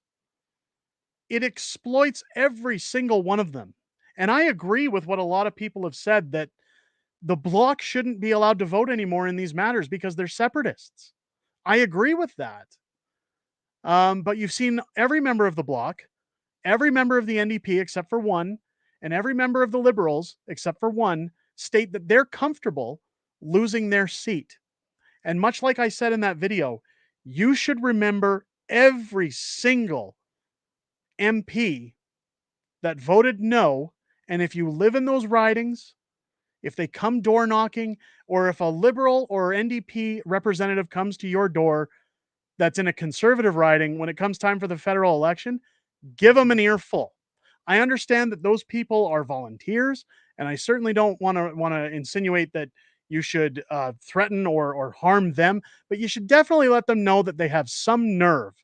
it exploits every single one of them. And I agree with what a lot of people have said, that the Bloc shouldn't be allowed to vote anymore in these matters because they're separatists. I agree with that. But you've seen every member of the Bloc, every member of the NDP except for one, and every member of the Liberals except for one state that they're comfortable losing their seat. And much like I said in that video, you should remember every single MP that voted no. And if you live in those ridings, if they come door knocking, or if a Liberal or NDP representative comes to your door that's in a conservative riding, when it comes time for the federal election, give them an earful. I understand that those people are volunteers, and I certainly don't want to insinuate that you should threaten or harm them, but you should definitely let them know that they have some nerve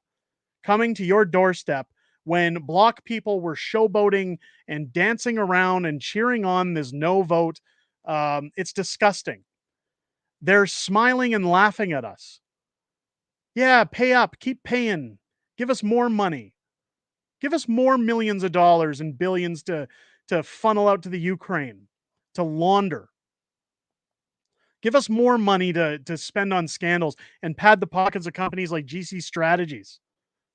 coming to your doorstep when Bloc people were showboating and dancing around and cheering on this no vote. It's disgusting. They're smiling and laughing at us. Yeah, pay up, keep paying, give us more money. Give us more millions of dollars and billions to funnel out to the Ukraine, to launder. Give us more money to spend on scandals and pad the pockets of companies like GC Strategies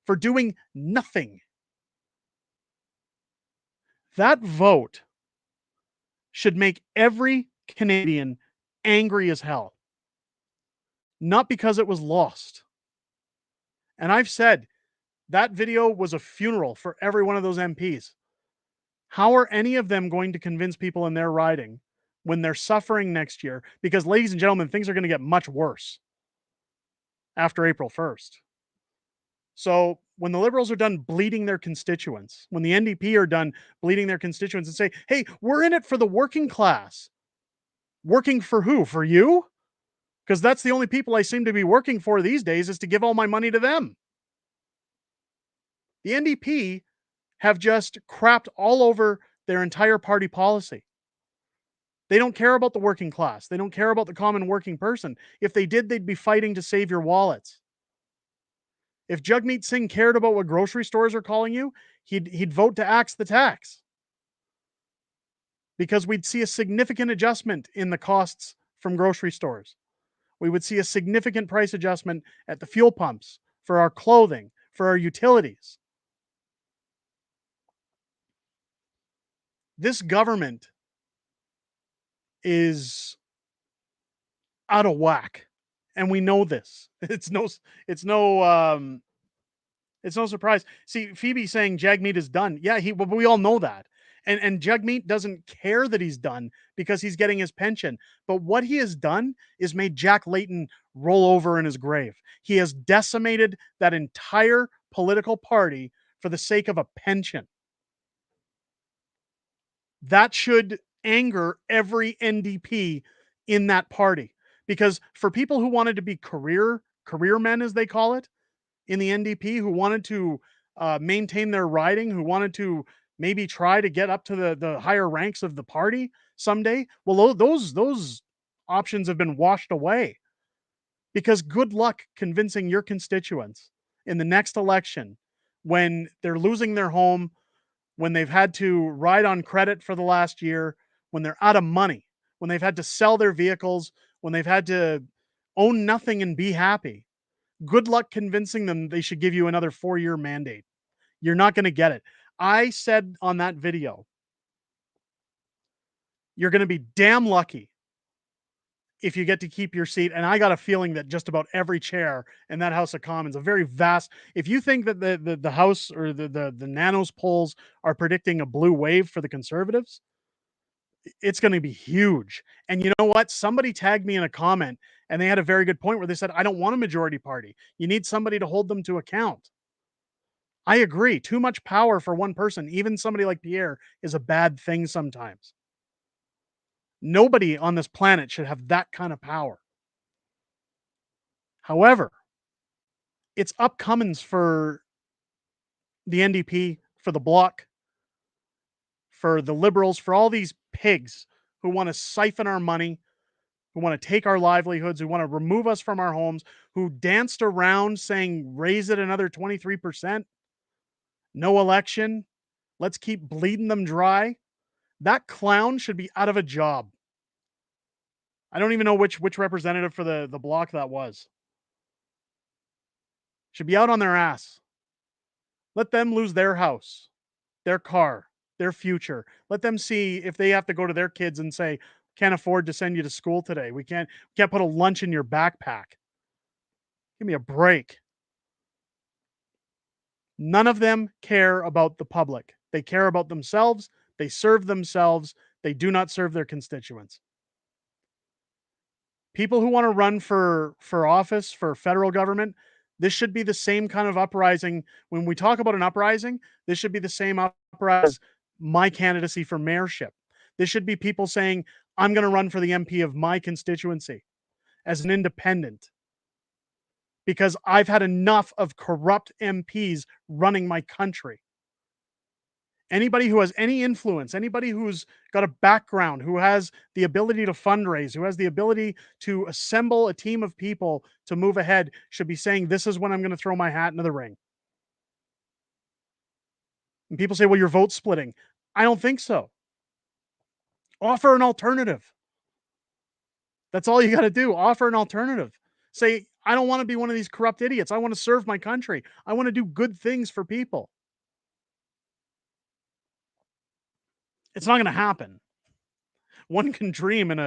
for doing nothing. That vote should make every Canadian angry as hell. Not because it was lost. And I've said, That video was a funeral for every one of those MPs. How are any of them going to convince people in their riding when they're suffering next year? Because, ladies and gentlemen, things are going to get much worse after April 1st. So when the Liberals are done bleeding their constituents, when the NDP are done bleeding their constituents and say, hey, we're in it for the working class. Working for who? For you? Because that's the only people I seem to be working for these days, is to give all my money to them. The NDP have just crapped all over their entire party policy. They don't care about the working class. They don't care about the common working person. If they did, they'd be fighting to save your wallets. If Jagmeet Singh cared about what grocery stores are calling you, he'd vote to axe the tax. Because we'd see a significant adjustment in the costs from grocery stores. We would see a significant price adjustment at the fuel pumps, for our clothing, for our utilities. This government is out of whack, and we know this. It's no surprise. See, Phoebe saying Jagmeet is done. Yeah, we all know that. And Jagmeet doesn't care that he's done because he's getting his pension. But what he has done is made Jack Layton roll over in his grave. He has decimated that entire political party for the sake of a pension. That should anger every NDP in that party. Because for people who wanted to be career men, as they call it, in the NDP, who wanted to maintain their riding, who wanted to maybe try to get up to the higher ranks of the party someday, well, those options have been washed away. Because good luck convincing your constituents in the next election when they're losing their home, when they've had to ride on credit for the last year, when they're out of money, when they've had to sell their vehicles, when they've had to own nothing and be happy. Good luck convincing them they should give you another 4-year mandate. You're not going to get it. I said on that video, you're going to be damn lucky if you get to keep your seat. And I got a feeling that just about every chair in that House of Commons, a very vast, if you think that the House or the Nanos polls are predicting a blue wave for the Conservatives, it's going to be huge. And you know what? Somebody tagged me in a comment and they had a very good point where they said, I don't want a majority party. You need somebody to hold them to account. I agree. Too much power for one person, even somebody like Pierre, is a bad thing sometimes. Nobody on this planet should have that kind of power. However, it's upcomings for the NDP, for the Bloc, for the Liberals, for all these pigs who want to siphon our money, who want to take our livelihoods, who want to remove us from our homes, who danced around saying, raise it another 23%. No election. Let's keep bleeding them dry. That clown should be out of a job. I don't even know which representative for the Bloc that was. Should be out on their ass. Let them lose their house, their car, their future. Let them see if they have to go to their kids and say, can't afford to send you to school today. We can't put a lunch in your backpack. Give me a break. None of them care about the public. They care about themselves. They serve themselves. They do not serve their constituents. People who want to run for office, for federal government, this should be the same kind of uprising. When we talk about an uprising, this should be the same uprising as my candidacy for mayorship. This should be people saying, I'm going to run for the MP of my constituency as an independent because I've had enough of corrupt MPs running my country. Anybody who has any influence, anybody who's got a background, who has the ability to fundraise, who has the ability to assemble a team of people to move ahead, should be saying, this is when I'm going to throw my hat into the ring. And people say, well, you're vote splitting. I don't think so. Offer an alternative. That's all you got to do. Offer an alternative. Say, I don't want to be one of these corrupt idiots. I want to serve my country. I want to do good things for people. It's not going to happen. One can dream in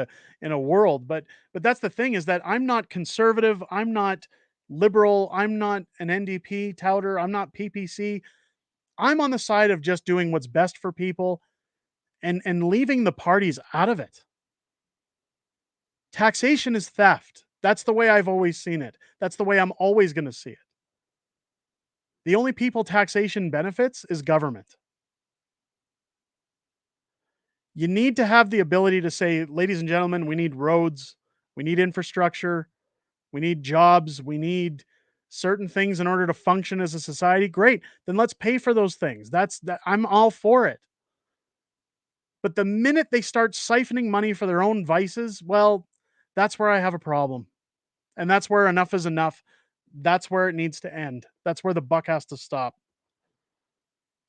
a world, but that's the thing, is that I'm not conservative. I'm not liberal. I'm not an NDP touter. I'm not PPC. I'm on the side of just doing what's best for people and leaving the parties out of it. Taxation is theft. That's the way I've always seen it. That's the way I'm always going to see it. The only people taxation benefits is government. You need to have the ability to say, ladies and gentlemen, we need roads, we need infrastructure, we need jobs, we need certain things in order to function as a society. Great. Then let's pay for those things. I'm all for it. But the minute they start siphoning money for their own vices, well, that's where I have a problem. And that's where enough is enough. That's where it needs to end. That's where the buck has to stop.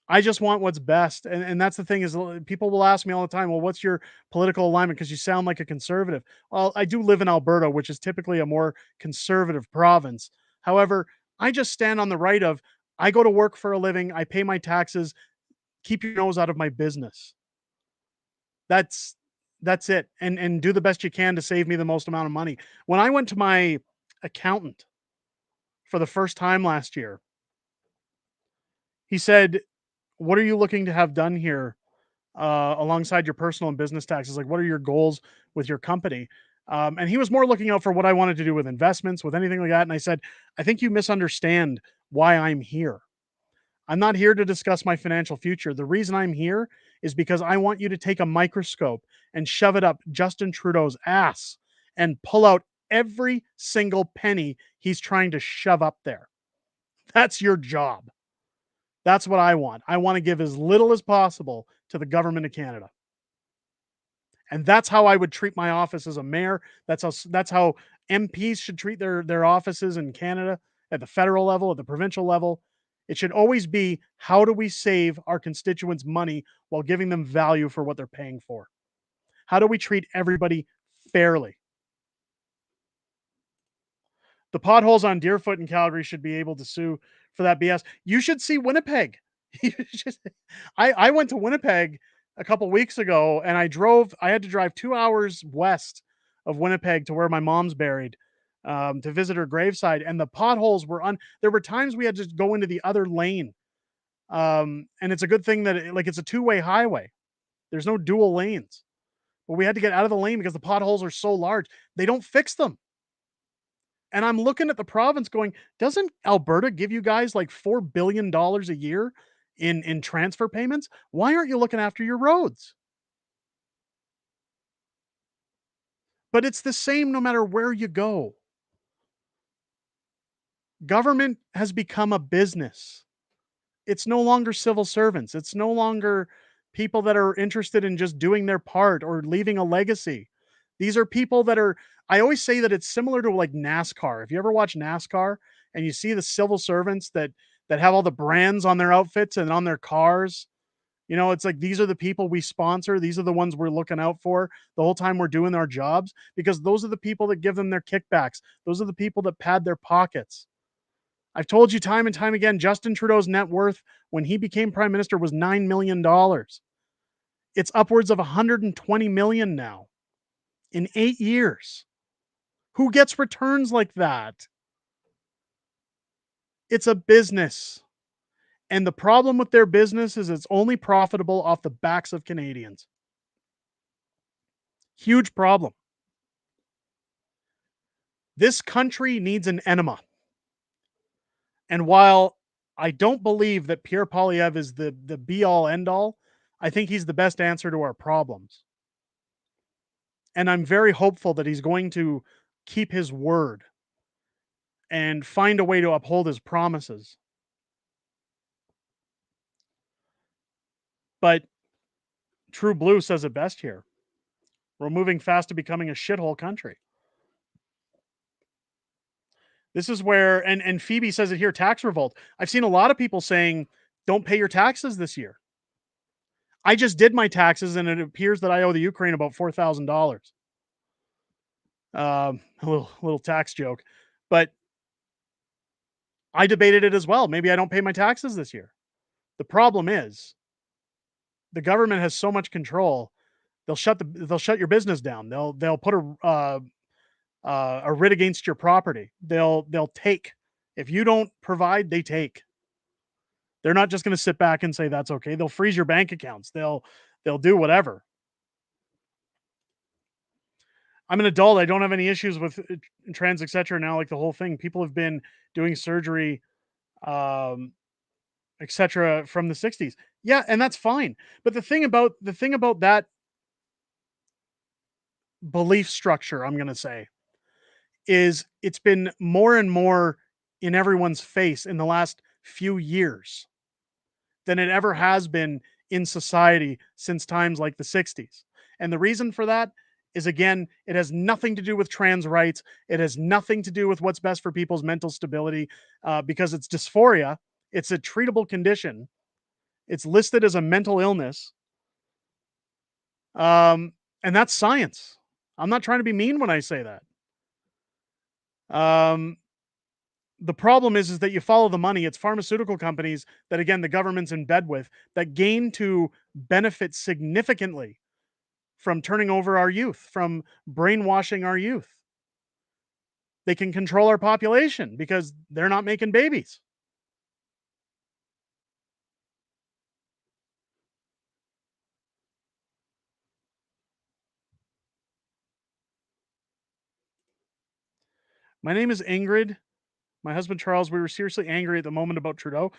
I just want what's best. And that's the thing is people will ask me all the time, well, what's your political alignment? Because you sound like a conservative. Well, I do live in Alberta, which is typically a more conservative province. However, I just stand on the right of, I go to work for a living, I pay my taxes, keep your nose out of my business. That's it. And do the best you can to save me the most amount of money. When I went to my accountant for the first time last year, he said, what are you looking to have done here alongside your personal and business taxes? Like, what are your goals with your company? And he was more looking out for what I wanted to do with investments, with anything like that. And I said, I think you misunderstand why I'm here. I'm not here to discuss my financial future. The reason I'm here is because I want you to take a microscope and shove it up Justin Trudeau's ass and pull out every single penny he's trying to shove up there. That's your job. That's what I want. I want to give as little as possible to the government of Canada. And that's how I would treat my office as a mayor. That's how MPs should treat their offices in Canada at the federal level, at the provincial level. It should always be, how do we save our constituents money while giving them value for what they're paying for? How do we treat everybody fairly? The potholes on Deerfoot in Calgary should be able to sue for that BS. You should see Winnipeg. I went to Winnipeg a couple weeks ago and I had to drive 2 hours west of Winnipeg to where my mom's buried to visit her graveside. And the potholes there were times we had to go into the other lane. And it's a good thing that it's a two-way highway. There's no dual lanes, but we had to get out of the lane because the potholes are so large. They don't fix them. And I'm looking at the province going, doesn't Alberta give you guys like $4 billion a year in transfer payments? Why aren't you looking after your roads? But it's the same no matter where you go. Government has become a business. It's no longer civil servants. It's no longer people that are interested in just doing their part or leaving a legacy. These are people that are, I always say that it's similar to like NASCAR. If you ever watch NASCAR and you see the civil servants that have all the brands on their outfits and on their cars, it's like, these are the people we sponsor. These are the ones we're looking out for the whole time we're doing our jobs, because those are the people that give them their kickbacks. Those are the people that pad their pockets. I've told you time and time again, Justin Trudeau's net worth when he became prime minister was $9 million. It's upwards of 120 million now in 8 years. Who gets returns like that? It's a business. And the problem with their business is it's only profitable off the backs of Canadians. Huge problem. This country needs an enema. And while I don't believe that Pierre Poilievre is the be-all, end-all, I think he's the best answer to our problems. And I'm very hopeful that he's going to keep his word and find a way to uphold his promises. But True Blue says it best here. We're moving fast to becoming a shithole country. This is where, and Phoebe says it here, tax revolt. I've seen a lot of people saying, don't pay your taxes this year. I just did my taxes and it appears that I owe the Ukraine about $4,000. A little tax joke, but I debated it as well. Maybe I don't pay my taxes this year. The problem is the government has so much control. They'll shut your business down. They'll put a writ against your property. They'll take. If you don't provide, they take. They're not just going to sit back and say that's okay. They'll freeze your bank accounts. They'll do whatever. I'm an adult. I don't have any issues with trans, etc. Now, like the whole thing, people have been doing surgery, etc. from the 60s. Yeah, and that's fine. But the thing about that belief structure, I'm going to say, is it's been more and more in everyone's face in the last few years than it ever has been in society since times like the 60s. And the reason for that is, again, it has nothing to do with trans rights. It has nothing to do with what's best for people's mental stability, because it's dysphoria. It's a treatable condition. It's listed as a mental illness. And that's science. I'm not trying to be mean when I say that. The problem is that you follow the money. It's pharmaceutical companies that, again, the government's in bed with, that gain to benefit significantly from turning over our youth, from brainwashing our youth. They can control our population because they're not making babies. My name is Ingrid. My husband, Charles, we were seriously angry at the moment about Trudeau.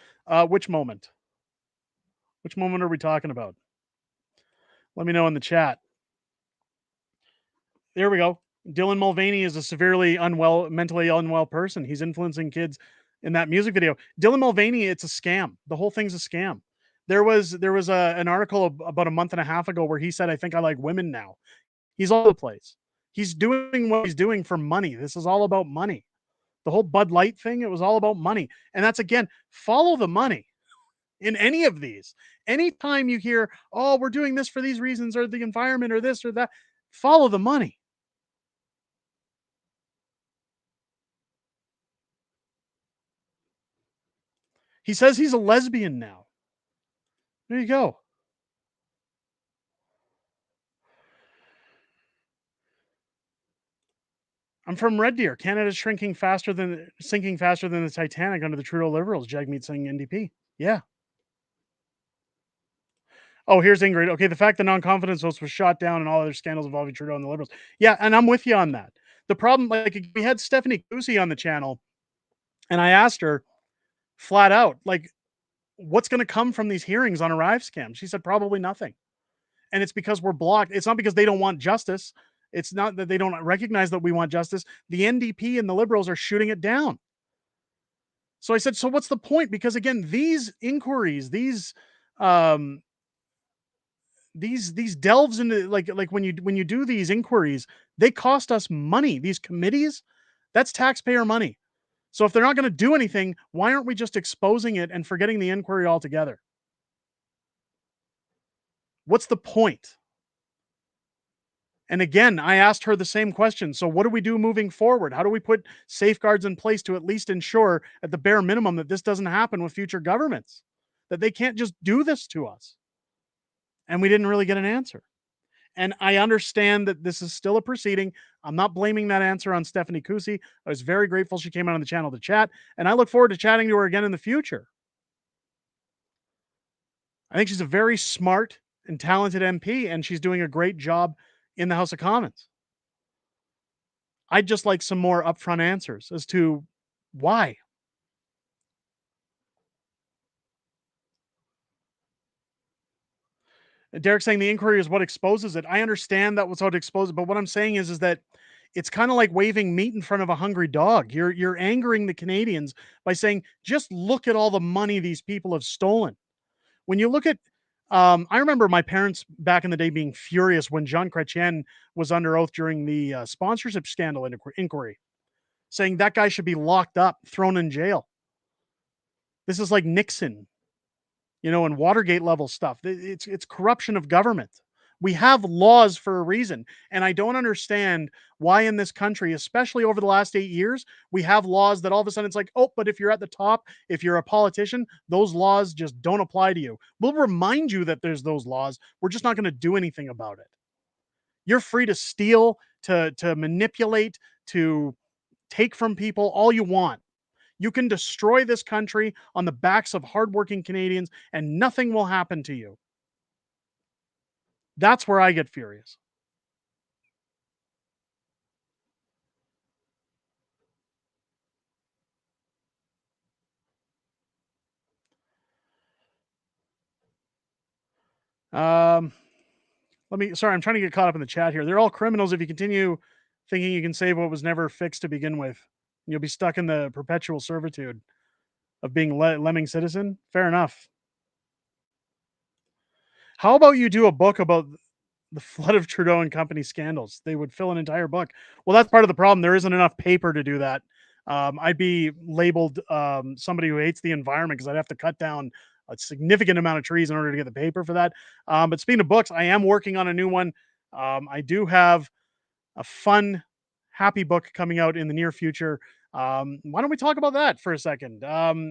Which moment? Which moment are we talking about? Let me know in the chat. There we go. Dylan Mulvaney is a severely mentally unwell person. He's influencing kids in that music video. Dylan Mulvaney, it's a scam. The whole thing's a scam. There was an article about a month and a half ago where he said, "I think I like women now." He's all over the place. He's doing what he's doing for money. This is all about money. The whole Bud Light thing, it was all about money. And that's, again, follow the money in any of these. Anytime you hear, oh, we're doing this for these reasons, or the environment, or this or that, follow the money. He says he's a lesbian now. There you go. I'm from Red Deer. Canada's sinking faster than the Titanic under the Trudeau Liberals. Jagmeet Singh, NDP. Yeah. Oh, here's Ingrid. Okay, the fact the non-confidence vote was shot down and all other scandals involving Trudeau and the Liberals. Yeah, and I'm with you on that. The problem, like, we had Stephanie Kusi on the channel, and I asked her flat out, like, what's going to come from these hearings on Arrive scam? She said probably nothing. And it's because we're blocked. It's not because they don't want justice. It's not that they don't recognize that we want justice. The NDP and the Liberals are shooting it down. So I said, so what's the point? Because, again, these inquiries, these delves into, like when you do these inquiries, they cost us money. These committees, that's taxpayer money. So if they're not going to do anything, why aren't we just exposing it and forgetting the inquiry altogether? What's the point? And again, I asked her the same question. So what do we do moving forward? How do we put safeguards in place to at least ensure, at the bare minimum, that this doesn't happen with future governments? That they can't just do this to us? And we didn't really get an answer. And I understand that this is still a proceeding. I'm not blaming that answer on Stephanie Kusi. I was very grateful she came out on the channel to chat, and I look forward to chatting to her again in the future. I think she's a very smart and talented MP, and she's doing a great job in the House of Commons. I'd just like some more upfront answers as to why. Derek saying the inquiry is what exposes it. I understand that was how to expose it, but what I'm saying is that it's kind of like waving meat in front of a hungry dog. You're angering the Canadians by saying, just look at all the money these people have stolen. When you look at, I remember my parents back in the day being furious when Jean Chrétien was under oath during the sponsorship scandal inquiry, saying that guy should be locked up, thrown in jail. This is like Nixon, and Watergate level stuff. It's corruption of government. We have laws for a reason. And I don't understand why in this country, especially over the last 8 years, we have laws that all of a sudden it's like, oh, but if you're at the top, if you're a politician, those laws just don't apply to you. We'll remind you that there's those laws. We're just not going to do anything about it. You're free to steal, to manipulate, to take from people all you want. You can destroy this country on the backs of hardworking Canadians, and nothing will happen to you. That's where I get furious. Sorry, I'm trying to get caught up in the chat here. They're all criminals if you continue thinking you can save what was never fixed to begin with. You'll be stuck in the perpetual servitude of being lemming citizen. Fair enough. How about you do a book about the flood of Trudeau and company scandals? They would fill an entire book. Well, that's part of the problem. There isn't enough paper to do that. I'd be labeled somebody who hates the environment because I'd have to cut down a significant amount of trees in order to get the paper for that. But speaking of books, I am working on a new one. I do have a fun, happy book coming out in the near future. Why don't we talk about that for a second?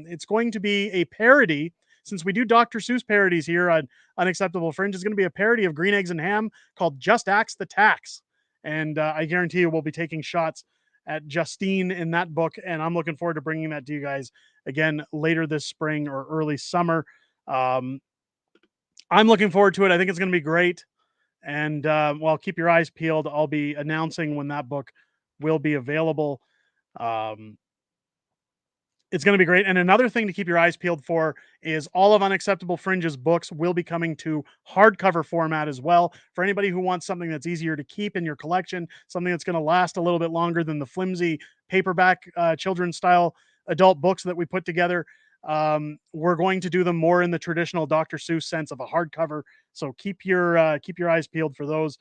It's going to be a parody. Since we do Dr. Seuss parodies here on Unacceptable Fringe, it's going to be a parody of Green Eggs and Ham called Just Axe the Tax. And I guarantee you we'll be taking shots at Justine in that book. And I'm looking forward to bringing that to you guys again later this spring or early summer. I'm looking forward to it. I think it's going to be great. And well, keep your eyes peeled. I'll be announcing when that book will be available. It's going to be great. And another thing to keep your eyes peeled for is all of Unacceptable Fringe's books will be coming to hardcover format as well. For anybody who wants something that's easier to keep in your collection, something that's going to last a little bit longer than the flimsy paperback children's style adult books that we put together. We're going to do them more in the traditional Dr. Seuss sense of a hardcover. So keep your eyes peeled for those.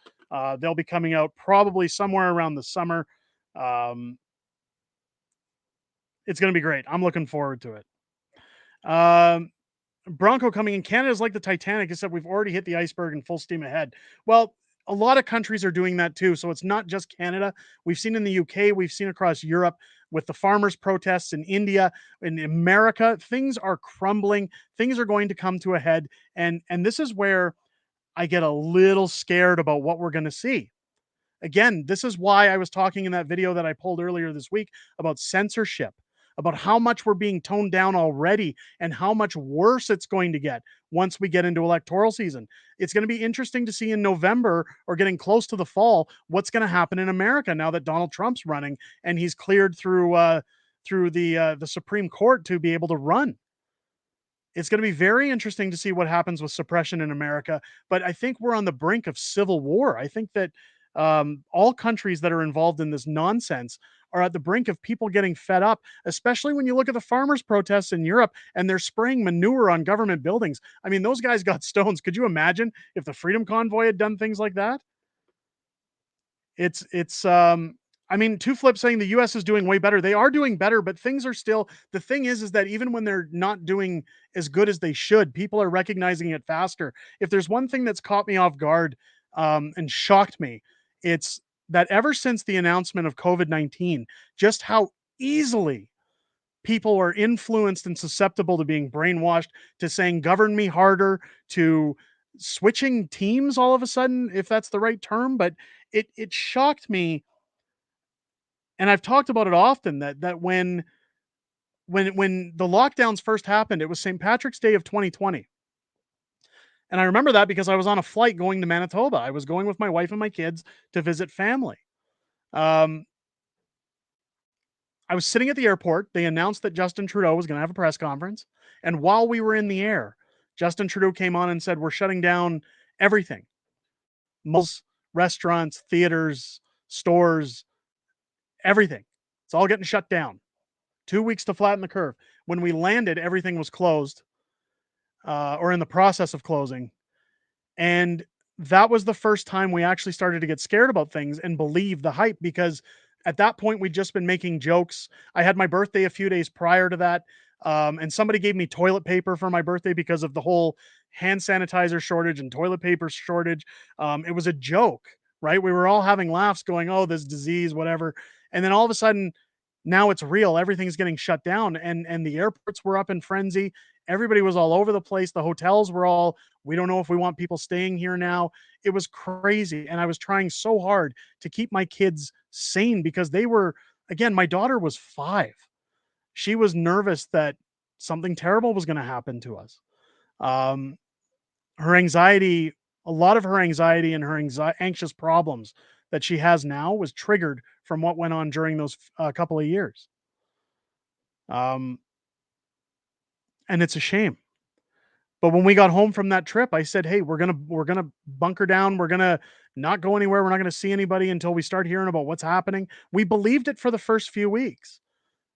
They'll be coming out probably somewhere around the summer. It's going to be great. I'm looking forward to it. Bronco coming in. Canada's like the Titanic, except we've already hit the iceberg and full steam ahead. Well, a lot of countries are doing that too. So it's not just Canada. We've seen in the UK, we've seen across Europe with the farmers' protests in India, in America. Things are crumbling. Things are going to come to a head. And this is where I get a little scared about what we're going to see. Again, this is why I was talking in that video that I pulled earlier this week about censorship, about how much we're being toned down already and how much worse it's going to get once we get into electoral season. It's going to be interesting to see in November or getting close to the fall what's going to happen in America now that Donald Trump's running and he's cleared through the Supreme Court to be able to run. It's going to be very interesting to see what happens with suppression in America, but I think we're on the brink of civil war. I think that all countries that are involved in this nonsense are at the brink of people getting fed up, especially when you look at the farmers' protests in Europe and they're spraying manure on government buildings. I mean, those guys got stones. Could you imagine if the Freedom Convoy had done things like that? I mean, Two Flip saying the US is doing way better. They are doing better, but things are still, the thing is that even when they're not doing as good as they should, people are recognizing it faster. If there's one thing that's caught me off guard and shocked me, it's that ever since the announcement of COVID-19, just how easily people are influenced and susceptible to being brainwashed, to saying, govern me harder, to switching teams all of a sudden, if that's the right term. But it shocked me. And I've talked about it often that when the lockdowns first happened, it was St. Patrick's Day of 2020. And I remember that because I was on a flight going to Manitoba. I was going with my wife and my kids to visit family. I was sitting at the airport. They announced that Justin Trudeau was going to have a press conference. And while we were in the air, Justin Trudeau came on and said, we're shutting down everything. Malls, restaurants, theaters, stores, everything. It's all getting shut down. 2 weeks to flatten the curve. When we landed, everything was closed or in the process of closing. And that was the first time we actually started to get scared about things and believe the hype, because at that point we'd just been making jokes. I had my birthday a few days prior to that. And somebody gave me toilet paper for my birthday because of the whole hand sanitizer shortage and toilet paper shortage. It was a joke, right? We were all having laughs going, oh, this disease, whatever. And then all of a sudden, Now it's real. Everything's getting shut down, and the airports were up in frenzy. Everybody was all over the place. The hotels were all, we don't know if we want people staying here now. It was crazy. And I was trying so hard to keep my kids sane because they were, again, my daughter was 5. She was nervous that something terrible was going to happen to us. Her anxiety, a lot of her anxiety and her anxious problems that she has now was triggered from what went on during those couple of years. And it's a shame. But when we got home from that trip, I said, "Hey, we're gonna bunker down. We're gonna not go anywhere. We're not gonna see anybody until we start hearing about what's happening." We believed it for the first few weeks,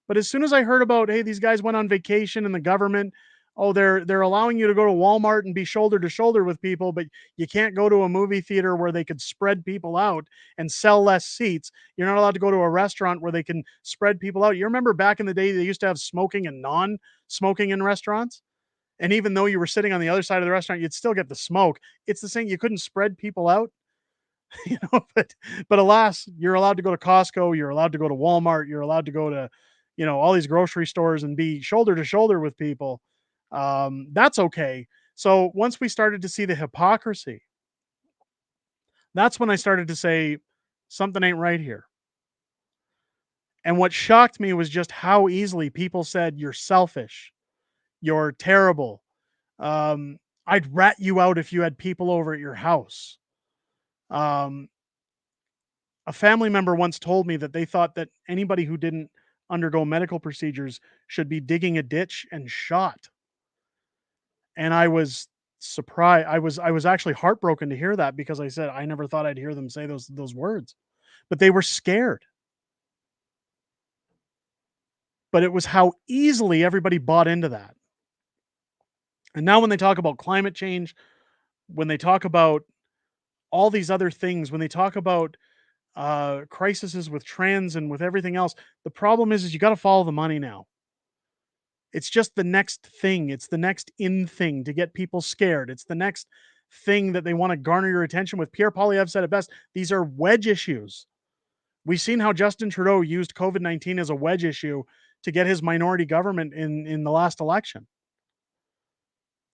but as soon as I heard about, hey, these guys went on vacation and the government, oh, they're allowing you to go to Walmart and be shoulder to shoulder with people, but you can't go to a movie theater where they could spread people out and sell less seats. You're not allowed to go to a restaurant where they can spread people out. You remember back in the day they used to have smoking and non-smoking in restaurants? And even though you were sitting on the other side of the restaurant, you'd still get the smoke. It's the same. You couldn't spread people out, but alas, you're allowed to go to Costco. You're allowed to go to Walmart. You're allowed to go to, all these grocery stores and be shoulder to shoulder with people. That's okay. So once we started to see the hypocrisy, that's when I started to say something ain't right here. And what shocked me was just how easily people said, you're selfish. You're terrible. I'd rat you out if you had people over at your house. A family member once told me that they thought that anybody who didn't undergo medical procedures should be digging a ditch and shot. And I was surprised. I was actually heartbroken to hear that because I said I never thought I'd hear them say those words. But they were scared. But it was how easily everybody bought into that. And now when they talk about climate change, when they talk about all these other things, when they talk about crises with trans and with everything else, the problem is you got to follow the money now. It's just the next thing. It's the next in thing to get people scared. It's the next thing that they want to garner your attention with. Pierre Poilievre said it best. These are wedge issues. We've seen how Justin Trudeau used COVID-19 as a wedge issue to get his minority government in the last election.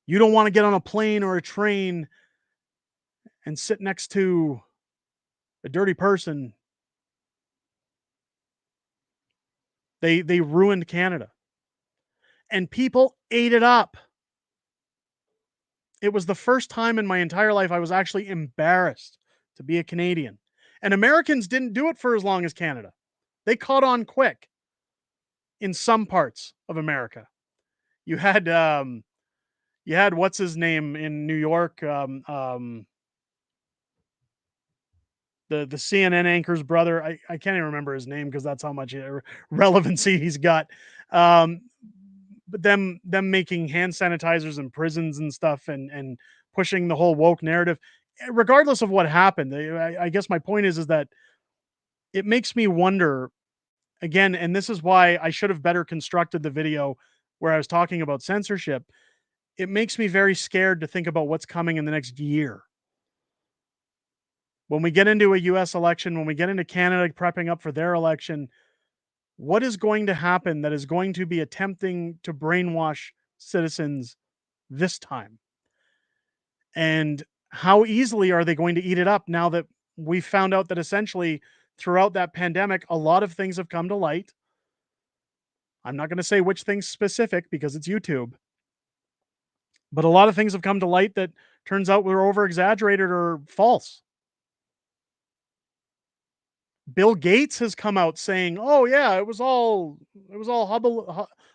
You don't want to get on a plane or a train and sit next to a dirty person. They ruined Canada. And people ate it up. It was the first time in my entire life I was actually embarrassed to be a Canadian. And Americans didn't do it for as long as Canada. They caught on quick in some parts of America. You had what's his name in New York, the CNN anchor's brother. I can't even remember his name because that's how much relevancy he's got. But them making hand sanitizers in prisons and stuff and pushing the whole woke narrative, regardless of what happened. I guess my point is that it makes me wonder again, and this is why I should have better constructed the video where I was talking about censorship. It makes me very scared to think about what's coming in the next year. When we get into a US election, when we get into Canada prepping up for their election, what is going to happen that is going to be attempting to brainwash citizens this time? And how easily are they going to eat it up now that we found out that essentially throughout that pandemic, a lot of things have come to light. I'm not going to say which things specific because it's YouTube, but a lot of things have come to light that turns out were over exaggerated or false. Bill Gates has come out saying, "Oh yeah, it was all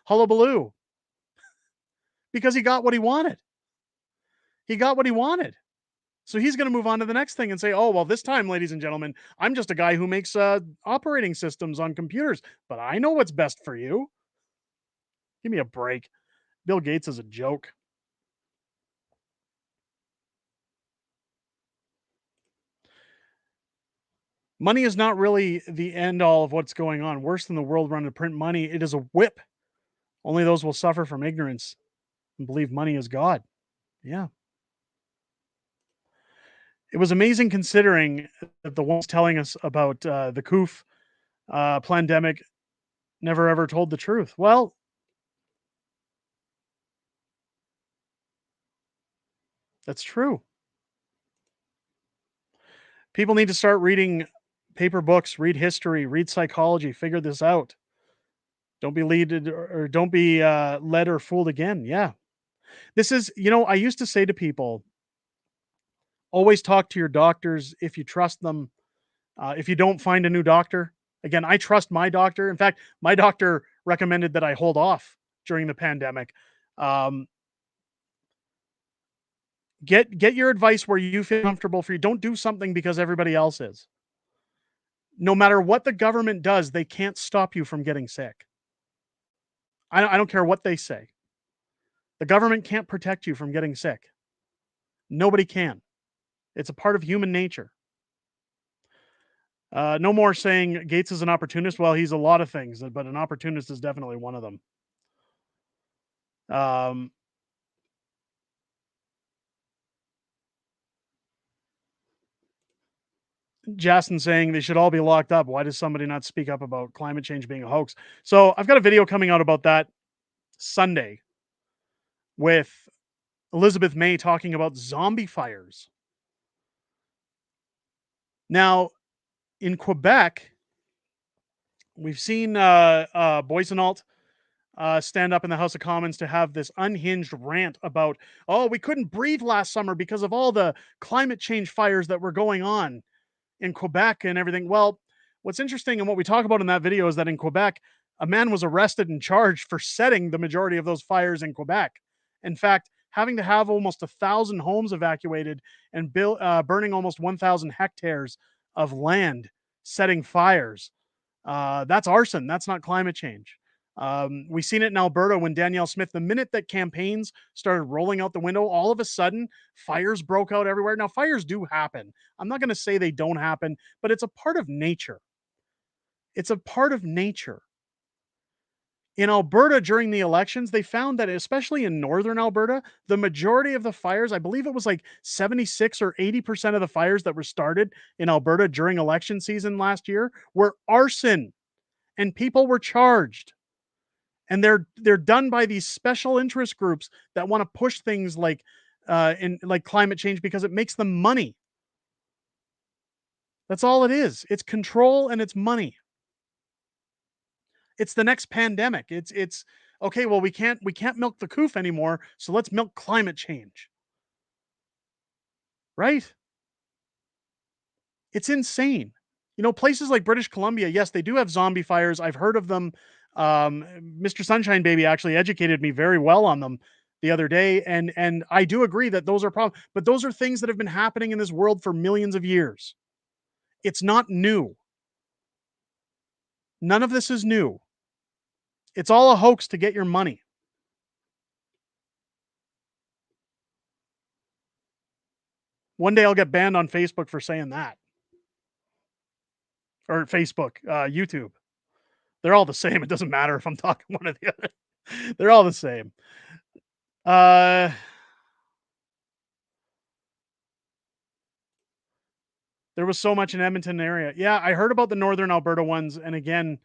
hullabaloo," because he got what he wanted. He got what he wanted. So he's going to move on to the next thing and say, "Oh, well, this time, ladies and gentlemen, I'm just a guy who makes operating systems on computers, but I know what's best for you." Give me a break. Bill Gates is a joke. Money is not really the end all of what's going on. Worse than the world run to print money, it is a whip. Only those will suffer from ignorance and believe money is God. Yeah. It was amazing considering that the ones telling us about the COOF pandemic never ever told the truth. Well, that's true. People need to start reading paper books, read history, read psychology, figure this out. Don't be don't be led or fooled again. Yeah. This is, I used to say to people, always talk to your doctors if you trust them. If you don't find a new doctor, again, I trust my doctor. In fact, my doctor recommended that I hold off during the pandemic. Um, get your advice where you feel comfortable for you. Don't do something because everybody else is. No matter what the government does, they can't stop you from getting sick. I don't care what they say. The government can't protect you from getting sick. Nobody can. It's a part of human nature. No more saying Gates is an opportunist. Well, he's a lot of things, but an opportunist is definitely one of them. Justin saying they should all be locked up. Why does somebody not speak up about climate change being a hoax? So I've got a video coming out about that Sunday with Elizabeth May talking about zombie fires. Now, in Quebec, we've seen Boysenalt stand up in the House of Commons to have this unhinged rant about, oh, we couldn't breathe last summer because of all the climate change fires that were going on in Quebec and everything. Well, what's interesting and what we talk about in that video is that in Quebec, a man was arrested and charged for setting the majority of those fires in Quebec. In fact, having to have almost 1,000 homes evacuated and burning almost 1,000 hectares of land, setting fires. That's arson. That's not climate change. We've seen it in Alberta when Danielle Smith, the minute that campaigns started rolling out the window, all of a sudden fires broke out everywhere. Now, fires do happen. I'm not going to say they don't happen, but it's a part of nature. It's a part of nature. In Alberta during the elections, they found that, especially in northern Alberta, the majority of the fires, I believe it was like 76 or 80% of the fires that were started in Alberta during election season last year were arson, and people were charged. And they're done by these special interest groups that want to push things like climate change because it makes them money. That's all it is. It's control and it's money. It's the next pandemic. It's okay, well, we can't milk the coof anymore, so let's milk climate change. Right? It's insane. Places like British Columbia, yes, they do have zombie fires. I've heard of them. Mr. Sunshine Baby actually educated me very well on them the other day, and I do agree that those are problems, but those are things that have been happening in this world for millions of years. It's not new. None of this is new. It's all a hoax to get your money. One day I'll get banned on Facebook for saying that. Or Facebook, YouTube. They're all the same. It doesn't matter if I'm talking one or the other. They're all the same. There was so much in Edmonton area. Yeah, I heard about the northern Alberta ones, and again,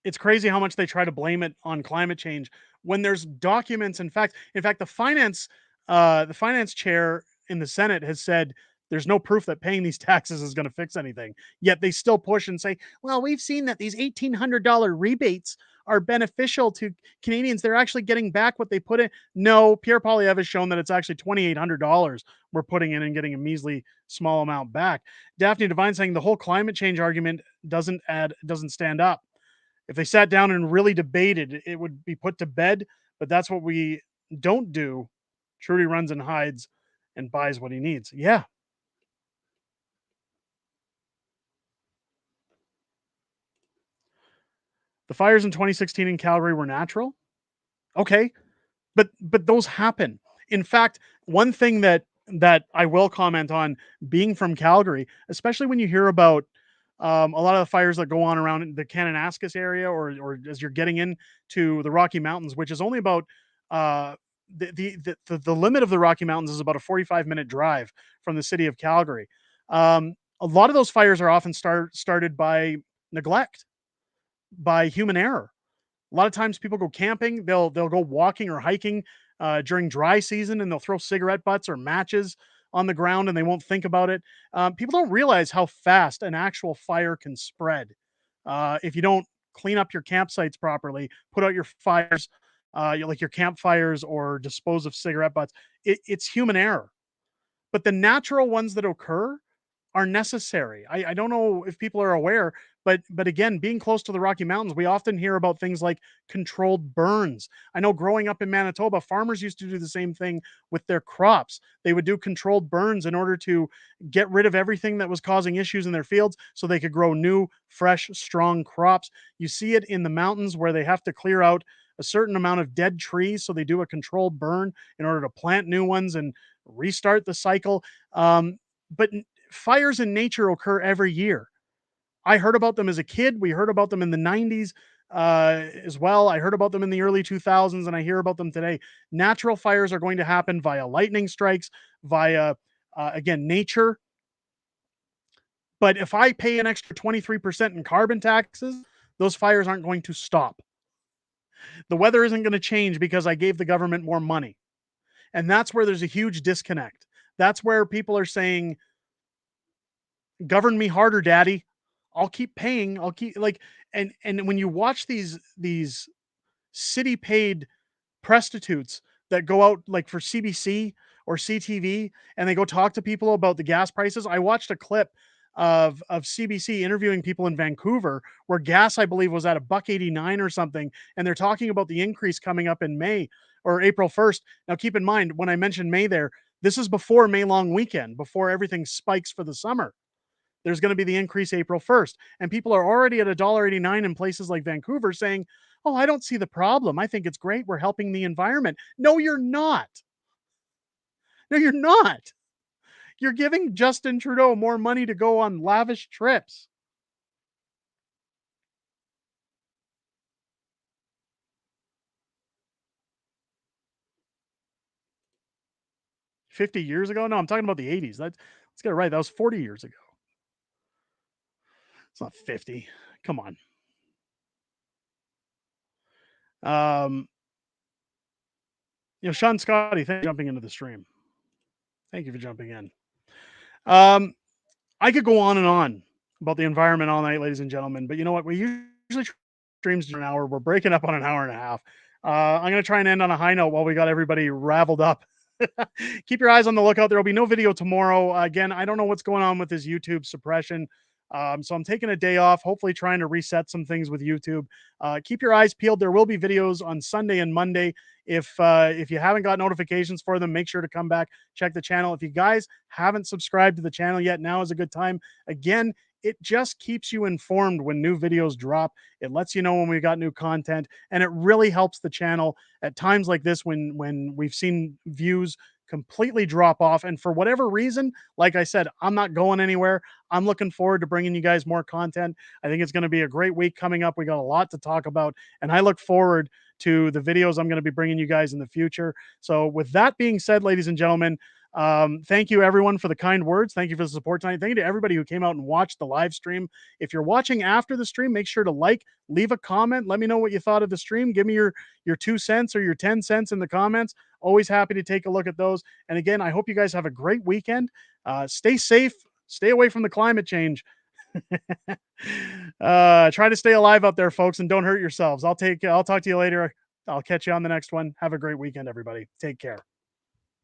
it's crazy how much they try to blame it on climate change when there's documents. In fact, the finance chair in the Senate has said there's no proof that paying these taxes is going to fix anything. Yet they still push and say, well, we've seen that these $1,800 rebates are beneficial to Canadians. They're actually getting back what they put in. No, Pierre Poilievre has shown that it's actually $2,800 we're putting in and getting a measly small amount back. Daphne Devine saying the whole climate change argument doesn't stand up. If they sat down and really debated, it would be put to bed, but that's what we don't do. Trudy runs and hides and buys what he needs. Yeah. The fires in 2016 in Calgary were natural. Okay. But those happen. In fact, one thing that I will comment on, being from Calgary, especially when you hear about a lot of the fires that go on around the Kananaskis area, or as you're getting into the Rocky Mountains, which is only about the limit of the Rocky Mountains is about a 45-minute drive from the city of Calgary. A lot of those fires are often started by neglect, by human error. A lot of times people go camping, they'll go walking or hiking during dry season, and they'll throw cigarette butts or matches on the ground and they won't think about it. People don't realize how fast an actual fire can spread if you don't clean up your campsites properly, put out your fires, like your campfires, or dispose of cigarette butts. It's human error. But the natural ones that occur are necessary. I don't know if people are aware, but again, being close to the Rocky Mountains, we often hear about things like controlled burns. I know growing up in Manitoba, farmers used to do the same thing with their crops. They would do controlled burns in order to get rid of everything that was causing issues in their fields so they could grow new, fresh, strong crops. You see it in the mountains where they have to clear out a certain amount of dead trees, so they do a controlled burn in order to plant new ones and restart the cycle. But fires in nature occur every year. I heard about them as a kid. We heard about them in the 90s as well. I heard about them in the early 2000s, and I hear about them today. Natural fires are going to happen via lightning strikes, via, again, nature. But if I pay an extra 23% in carbon taxes, those fires aren't going to stop. The weather isn't going to change because I gave the government more money. And that's where there's a huge disconnect. That's where people are saying, govern me harder, daddy. I'll keep paying. I'll keep like, and when you watch these city paid prostitutes that go out like for CBC or CTV and they go talk to people about the gas prices. I watched a clip of CBC interviewing people in Vancouver where gas, I believe, was at $1.89 or something, and they're talking about the increase coming up in May or April 1st. Now, keep in mind, when I mentioned May there, this is before May long weekend, before everything spikes for the summer. There's going to be the increase April 1st. And people are already at $1.89 in places like Vancouver saying, oh, I don't see the problem. I think it's great. We're helping the environment. No, you're not. No, you're not. You're giving Justin Trudeau more money to go on lavish trips. $50 years ago? No, I'm talking about the 80s. Let's get it right. That was 40 years ago. It's not 50. Come on. Sean Scotty, thank you for jumping into the stream. Thank you for jumping in. I could go on and on about the environment all night, ladies and gentlemen, but you know what? We usually streams an hour. We're breaking up on an hour and a half. I'm going to try and end on a high note while we got everybody raveled up. Keep your eyes on the lookout. There will be no video tomorrow. Again, I don't know what's going on with his YouTube suppression. So I'm taking a day off, hopefully trying to reset some things with YouTube. Keep your eyes peeled. There will be videos on Sunday and Monday. If you haven't got notifications for them, make sure to come back, check the channel. If you guys haven't subscribed to the channel yet, now is a good time. Again, it just keeps you informed when new videos drop. It lets you know when we've got new content, and it really helps the channel at times like this when we've seen views completely drop off. And for whatever reason, like I said, I'm not going anywhere. I'm looking forward to bringing you guys more content. I think it's going to be a great week coming up. We got a lot to talk about, and I look forward to the videos I'm going to be bringing you guys in the future. So with that being said, ladies and gentlemen, thank you everyone for the kind words. Thank you for the support tonight. Thank you to everybody who came out and watched the live stream. If you're watching after the stream, make sure to like, leave a comment. Let me know what you thought of the stream. Give me your 2 cents or your 10 cents in the comments. Always happy to take a look at those. And again, I hope you guys have a great weekend. Stay safe. Stay away from the climate change. Try to stay alive out there, folks, and don't hurt yourselves. I'll talk to you later. I'll catch you on the next one. Have a great weekend, everybody. Take care.